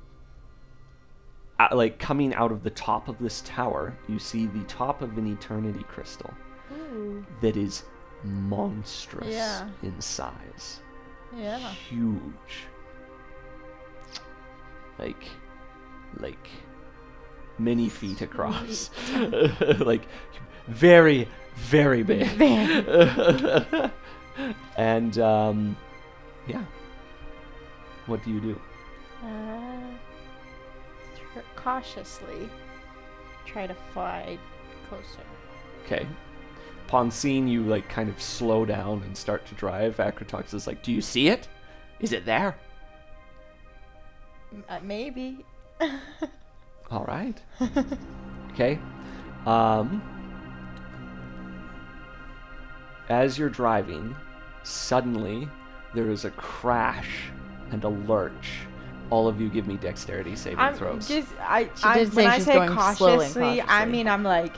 like coming out of the top of this tower, you see the top of an eternity crystal Ooh. that is monstrous Yeah. in size. Yeah. Huge. Like many feet across. Like very, very big. And yeah. What do you do? Cautiously try to fly closer. Okay. Upon seeing you like kind of slow down and start to drive, Akratox is like, "Do you see it? Is it there?" Maybe. All right. Okay. As you're driving, suddenly there is a crash and a lurch. All of you give me dexterity saving throws. She did when say I she's say going slowly and cautiously, I cautiously. mean I'm like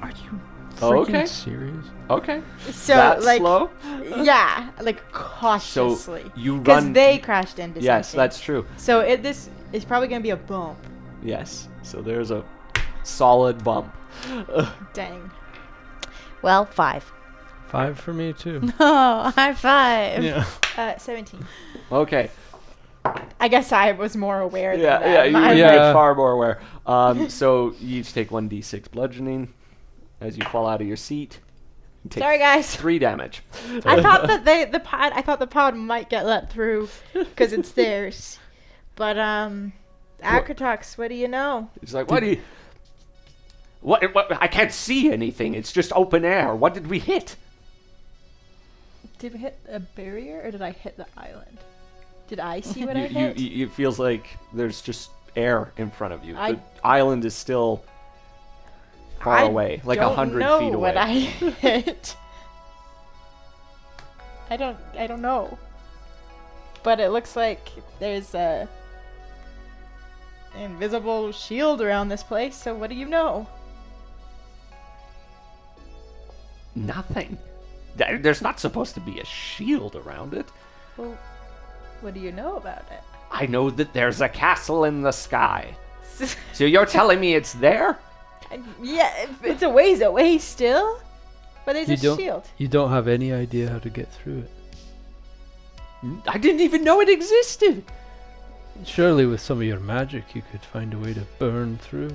Are you Oh, freaking okay. serious? Okay. so That like slow? yeah, like cautiously. So you Because run. they crashed into Yes, something. that's true. So this is probably gonna be a bump. Yes. So there's a solid bump. Dang. Well, 5. 5 for me too. Oh, high 5. Yeah. 17. Okay. I guess I was more aware Yeah, than yeah, them. you I'm get Yeah. far more aware. So you each take 1d6 bludgeoning as you fall out of your seat. You take Sorry, guys. 3 damage. I thought that the pod might get let through because it's theirs. But Akratox, what do you know? He's like, "What do you? What? I can't see anything. It's just open air. What did we hit?" Did we hit a barrier or did I hit the island? Did I see what You, I hit? it feels like there's just air in front of you. I- The island is still far I away, like don't 100 know feet away. what I hit. I don't know. But it looks like there's a invisible shield around this place. So what do you know? Nothing. There's not supposed to be a shield around it. Well, what do you know about it? I know that there's a castle in the sky. So you're telling me it's there? Yeah, it's a ways away still. But there's You a don't- shield. You don't have any idea how to get through it. I didn't even know it existed. Surely with some of your magic you could find a way to burn through.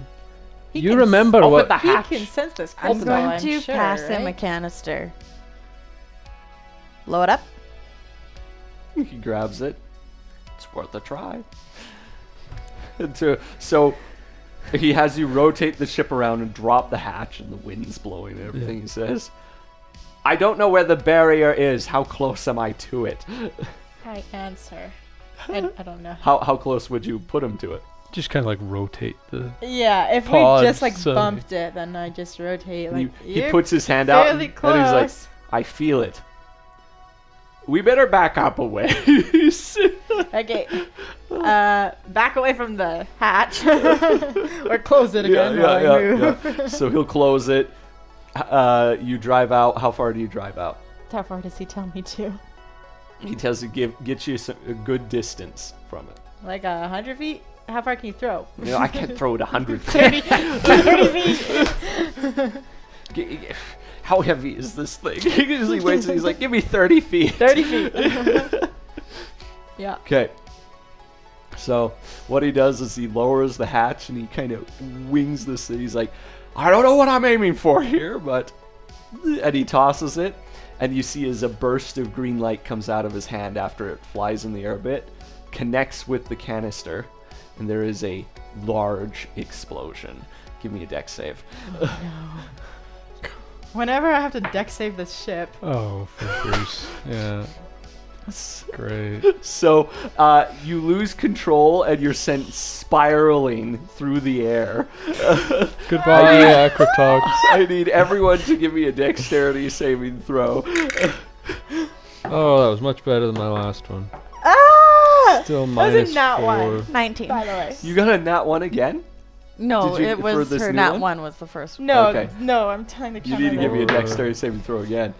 He You can remember Open what the He hatch. can sense this I'm crystal, going I'm to sure, pass him a right? canister. Blow it up. He grabs it. It's worth a try. So he has you rotate the ship around and drop the hatch, and the wind's blowing and everything. Yeah. He says, "I don't know where the barrier is. How close am I to it?" I answer. I don't know. How close would you put him to it? Just kind of like rotate the. Yeah, if Pods, we just like so- bumped it, then I just rotate. Like He you're puts his hand out and fairly he's close. like, I feel it. We better back up a ways. Okay. Back away from the hatch. Or close it again while I move. So he'll close it. You drive out. How far do you drive out? How far does he tell me to? He tells you get you a good distance from it. Like 100 feet? How far can you throw? You know, I can't throw it 100 feet. 30 feet. How heavy is this thing? He usually waits and he's like, give me 30 feet. 30 feet. Yeah. Okay. So what he does is he lowers the hatch and he kind of wings this thing. He's like, I don't know what I'm aiming for here, but... And he tosses it, and you see as a burst of green light comes out of his hand after it flies in the air a bit, connects with the canister, and there is a large explosion. Give me a dex save. Whenever I have to deck save this ship. Oh, for Bruce. Yeah. Great. So you lose control and you're sent spiraling through the air. Goodbye, Acrotox. I need everyone to give me a dexterity saving throw. Oh, that was much better than my last one. Ah! Still That was a minus nat 4. one. 19. By the way. You got a nat 1 again? No, Did you- it for was this her new nat one? 1 was the first one. No, Okay. no, I'm telling the You camera. need to give me a Or- dexterity saving throw again.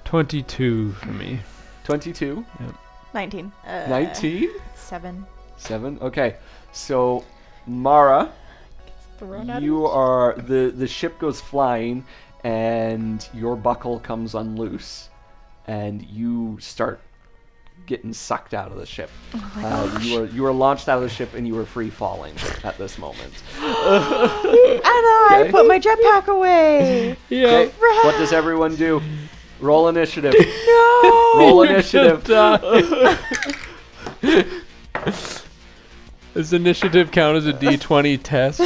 22 for me. 22? 19. 19? 7. 7? Okay. So, Mara, Thrown out you of are... The ship goes flying and your buckle comes unloose and you start getting sucked out of the ship. You are launched out of the ship and you are free falling at this moment. And I Okay. put my jetpack away. Okay, what does everyone do? Roll initiative. No. Roll initiative. Does initiative count as a D20 test?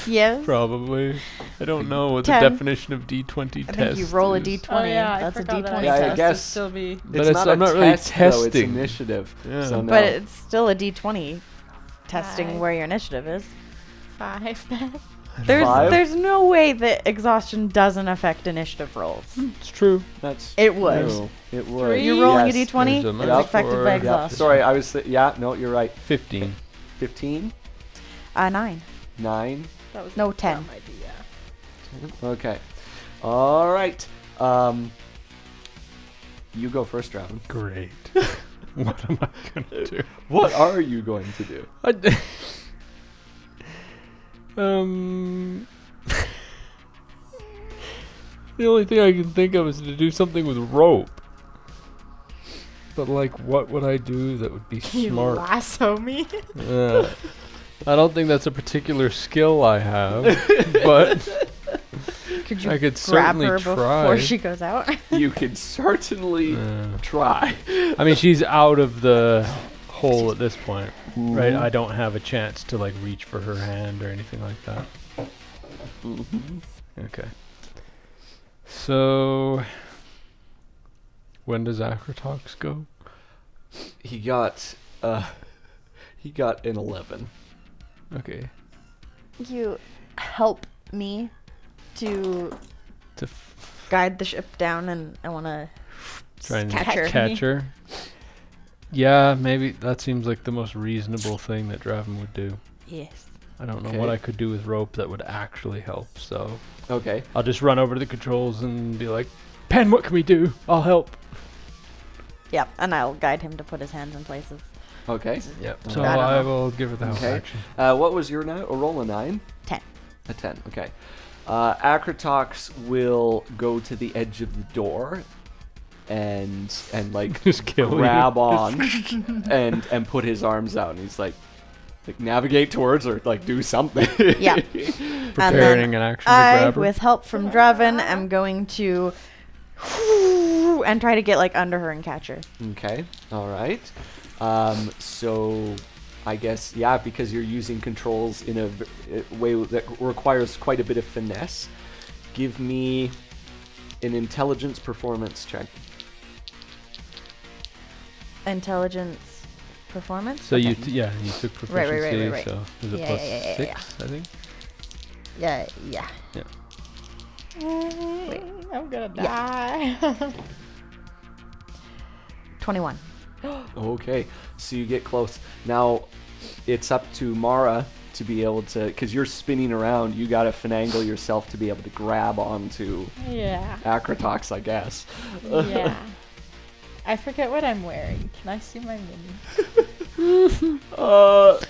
Yes. Probably. I don't know what 10. the definition of D20 I test think you roll a is. D20. Oh, yeah, I That's a forgot that D20 Yeah, I test. guess- Still be. But it's- not I'm a not really test, though, it's testing. initiative. Yeah. So no. But it's still a D20 testing 5. where your initiative is. 5 then. Five? There's no way that exhaustion doesn't affect initiative rolls. It's true. That's It would. true. It would. Three? You're rolling Yes. a D20. There's a It's minus affected four. by Yeah, exhaustion. Sorry, I was... yeah, no, you're right. 15. 15? 9. 9? That was No, a 10. dumb idea. Okay. All right. You go first, Draven. Great. What am I gonna do? What are you going to do? The only thing I can think of is to do something with rope. But like, what would I do that would be You smart? lasso me. I don't think that's a particular skill I have, but Could you I could grab certainly her try. before she goes out? You can certainly Yeah. try. I mean, she's out of the hole at this point, right? Mhm. I don't have a chance to like reach for her hand or anything like that. Mhm. Okay. So, when does Acrotox go? He got an 11. Okay. You help me to To guide the ship down, and I want to try and catch her. catch her. Yeah, maybe that seems like the most reasonable thing that Draven would do. Yes. I don't know Okay. what I could do with rope that would actually help, so Okay. I'll just run over to the controls and be like, Pen, what can we do? I'll help. Yep, and I'll guide him to put his hands in places. Okay. Yep. Okay. So I don't I know. will give her the help Okay. action. What was your now? Roll a 9? 10. A 10. Okay. Acrotox will go to the edge of the door and like Just kill grab you. on and put his arms out, and he's like navigate towards her, like do something. Yeah. Preparing an action to I, grab her. with help from Draven, am going to and try to get like under her and catch her. Okay. All right. So I guess, yeah, because you're using controls in a way that requires quite a bit of finesse. Give me an intelligence performance check. Intelligence performance. So Okay. you took proficiency. Right. So is it Yeah, plus yeah, 6? yeah. I think. Yeah. Yeah. Wait. I'm gonna die. 21. Okay, so you get close. Now, it's up to Mara to be able to, because you're spinning around, you gotta finagle yourself to be able to grab onto Yeah. Acrotox, I guess. Yeah. I forget what I'm wearing. Can I see my mini?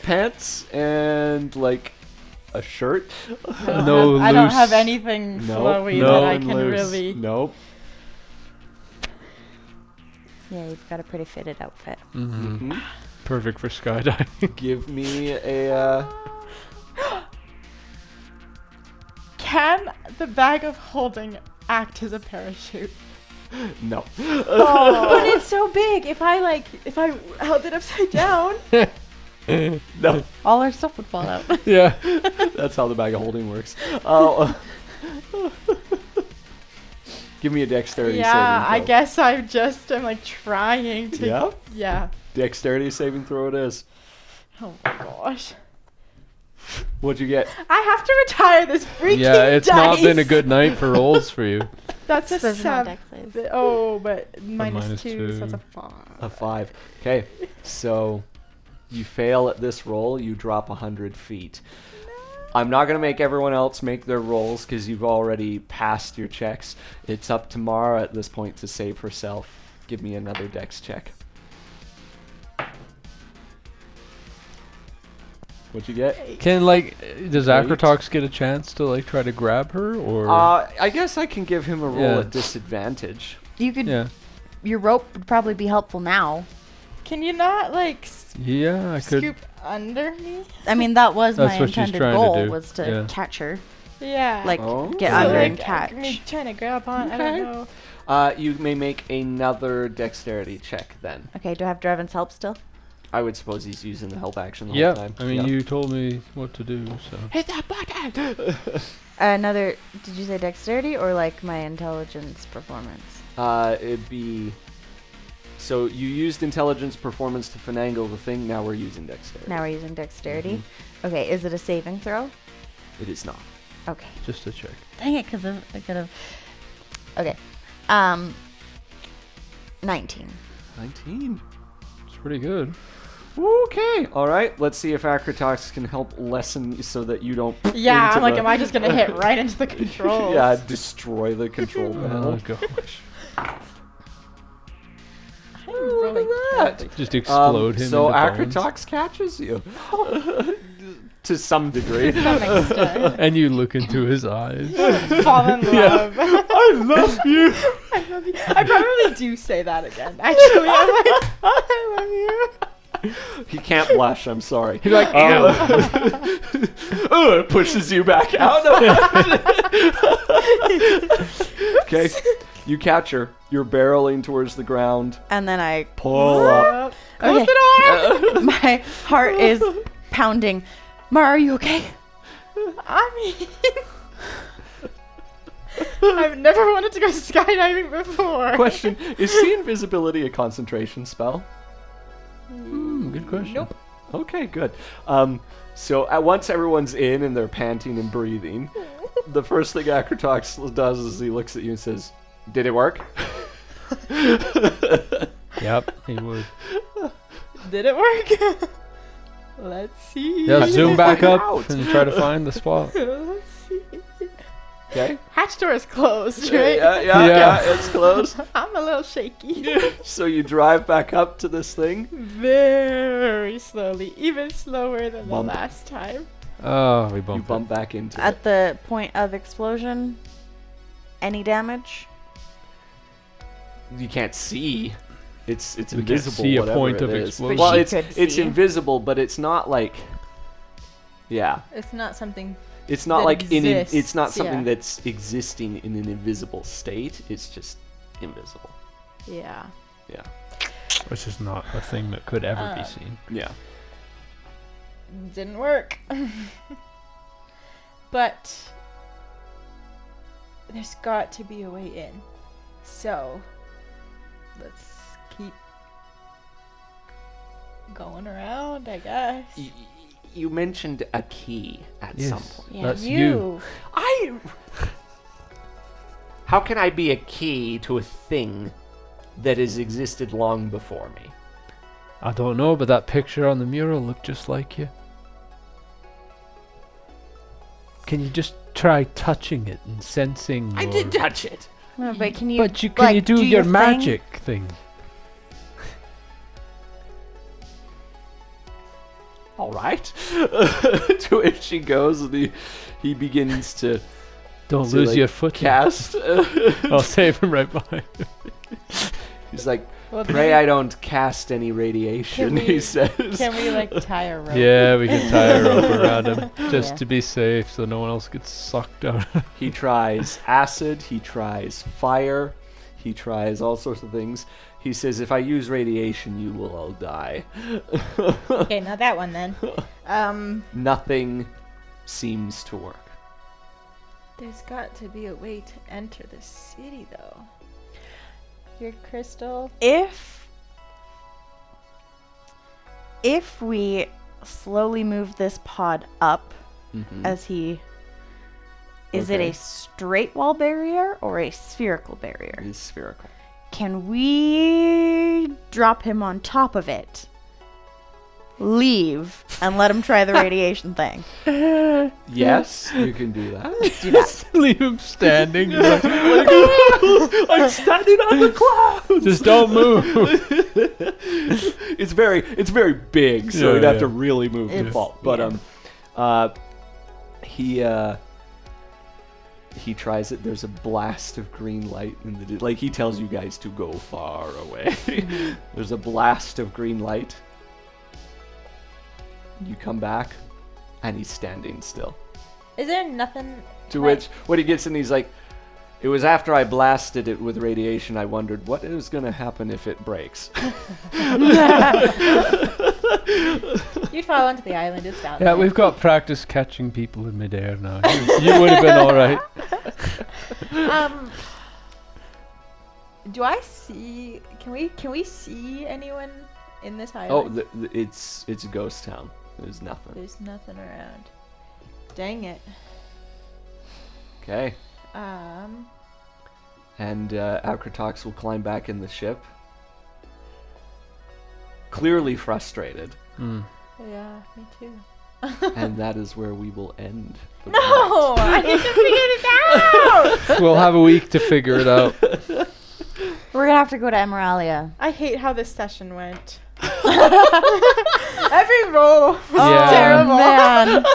Pants and like a shirt. No I don't have loose. anything Nope, flowy no that I and can loose. really. Nope. Yeah, you've got a pretty fitted outfit. Mm-hmm. Mhm. Perfect for skydiving. Give me a. Can the bag of holding act as a parachute? No. But it's so big. If I held it upside down. No. All our stuff would fall out. Yeah. That's how the bag of holding works. Oh. Give me a dexterity saving throw. Yeah, I guess I'm like trying to. Yeah? Yeah. Dexterity saving throw it is. Oh my gosh. What'd you get? I have to retire this freaking Yeah, it's not been a dice. good night for rolls for you. That's a Says no 7. dex save. Oh, but minus minus 2, so that's a 2. 5. A 5. Okay, so you fail at this roll, you drop 100 feet. I'm not going to make everyone else make their rolls because you've already passed your checks. It's up to Mara at this point to save herself. Give me another dex check. What'd you get? Does Wait. Acrotox get a chance to like try to grab her or? I guess I can give him a roll Yeah. at disadvantage. You could. Yeah. Your rope would probably be helpful now. Can you not Yeah, I could. scoop under me? I mean, that was That's my what she's intended trying to goal do, was to yeah. catch her, Yeah. like Oh. get So, under like, and catch. Me trying to grab on. I Okay. don't know. You may make another dexterity check then. Okay, do I have Draven's help still? I would suppose he's using the help action the Yeah. whole time. I mean, you told me what to do, so. Hit that button! Another. Did you say dexterity or like my intelligence performance? It'd be... So you used intelligence performance to finagle the thing, now we're using dexterity. Now we're using dexterity. Mm-hmm. Okay, is it a saving throw? It is not. Okay. Just to check. Dang it, because I could have. Okay. 19. 19. It's pretty good. Okay. All right. Let's see if Acrotox can help lessen so that you don't. Yeah, into I'm like, the- am I just gonna hit right into the controls? Yeah, destroy the control panel. Oh gosh. I'm really that. terribly- Just explode him. So into bones. Acrotox catches you. To some degree. To some extent. And you look into his eyes. Fall in love. I love you. I love you. I probably do say that again. Actually, I'm like, I love you. He can't blush, I'm sorry. He's like, It pushes you back out. Okay, you catch her. You're barreling towards the ground. And then I. Pull up. Close Okay. the door. My heart is pounding. Mara, are you okay? I mean, I've never wanted to go skydiving before. Question, is see invisibility a concentration spell? Good question. Nope. Okay, good. So once everyone's in and they're panting and breathing, the first thing Acrotox does is he looks at you and says, "Did it work?" Yep, he would. Did it work? Let's see. Yeah, Let's zoom go back find up out. and try to find the spot. Let's see. Okay. Hatch door is closed, right? Yeah, it's closed. I'm a little shaky. So you drive back up to this thing. Very slowly, even slower than Bump. the last time. Oh, we You bumped bump back into At it. the point of explosion, any damage? You can't see. It's We can't invisible. see a whatever point it of is. explosion. Well, But she it's could it's see. invisible, but it's not like. Yeah, It's not something. it's not That like exists, it's not something yeah. that's existing in an invisible state. It's just invisible. Yeah. Yeah. it. Which is not a thing that could ever be seen. Yeah. Didn't work. But there's got to be a way in. So let's keep going around, I guess. You mentioned a key at some Yes. point. Yeah, That's you. How can I be a key to a thing that has existed long before me? I don't know, but that picture on the mural looked just like you. Can you just try touching it and sensing? I did touch it. No, but can you? But can you do your thing? magic thing? All right. To which she goes, and he begins to Don't to, lose like, your foot. cast. I'll save him right behind. He's like, Well, pray I don't cast any radiation, Can we- he says. Can we like tie a rope? Yeah, we can tie a rope around him just Yeah. to be safe, so no one else gets sucked out. He tries acid, he tries fire, he tries all sorts of things. He says, if I use radiation, you will all die. Okay, not that one then. Nothing seems to work. There's got to be a way to enter the city, though. Your crystal. If we slowly move this pod up, Mhm. as he, is it Okay. a straight wall barrier or a spherical barrier? It is spherical. Can we drop him on top of it, leave, and let him try the radiation thing? Yes, you can do that. Do that. Leave him standing. like, I'm standing on the clouds. just don't move. It's very big, so Yeah, you'd have yeah. to really move to It's- fall. But yeah. he tries it. There's a blast of green light in the like he tells you guys to go far away. There's a blast of green light. You come back, and he's standing still. Is there nothing? To like- which, when he gets in, he's like, it was after I blasted it with radiation, I wondered what is going to happen if it breaks. You'd fall onto the island. It's down Yeah, there. we've got practice catching people in midair now. You would have been all right. Do I see? Can we see anyone in this Oh, island? it's a ghost town. There's nothing. There's nothing around. Dang it. Okay. Um. And Akratox will climb back in the ship. Clearly frustrated. Mm. Yeah, me too. And that is where we will end. for the No, I need to figure this out. We'll have a week to figure it out. We're gonna have to go to Emeralia. I hate how this session went. Every roll was Yeah. terrible. Man,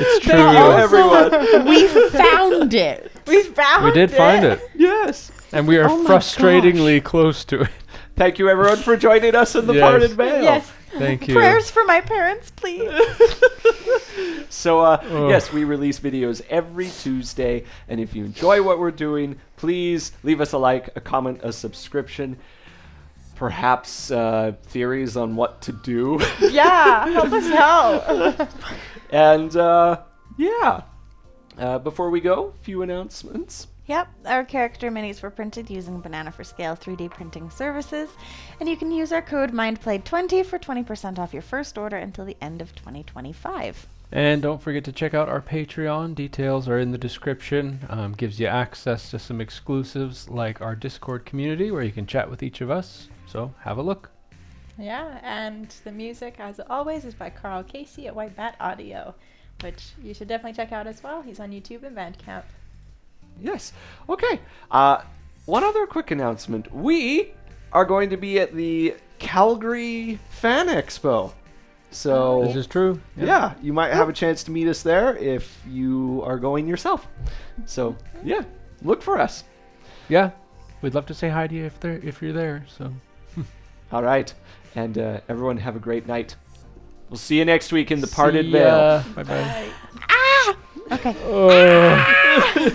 It's Thank true. you, everyone. we found it. We found We did find it, Yes. and we are Oh my frustratingly close to it. Thank you, everyone, for joining us in the Yes. Parted Veil. Yes. Thank you. Prayers for my parents, please. So, Oh. yes, we release videos every Tuesday, and if you enjoy what we're doing, please leave us a like, a comment, a subscription, perhaps theories on what to do. Yeah, help us out. And, yeah. Before we go, a few announcements. Yep, our character minis were printed using Banana for Scale 3D printing services, and you can use our code MINDPLAYED20 for 20% off your first order until the end of 2025. And don't forget to check out our Patreon. Details are in the description. Gives you access to some exclusives like our Discord community where you can chat with each of us. So have a look. Yeah, and the music, as always, is by Carl Casey at White Bat Audio, which you should definitely check out as well. He's on YouTube and Bandcamp. Yes. Okay. One other quick announcement. We are going to be at the Calgary Fan Expo. So, This is true. yeah, you might have a chance to meet us there if you are going yourself. So, yeah, look for us. Yeah. We'd love to say hi to you if you're there. So All right. And everyone have a great night. We'll see you next week in the Parted See Veil. ya. Bye bye. Okay. Oh.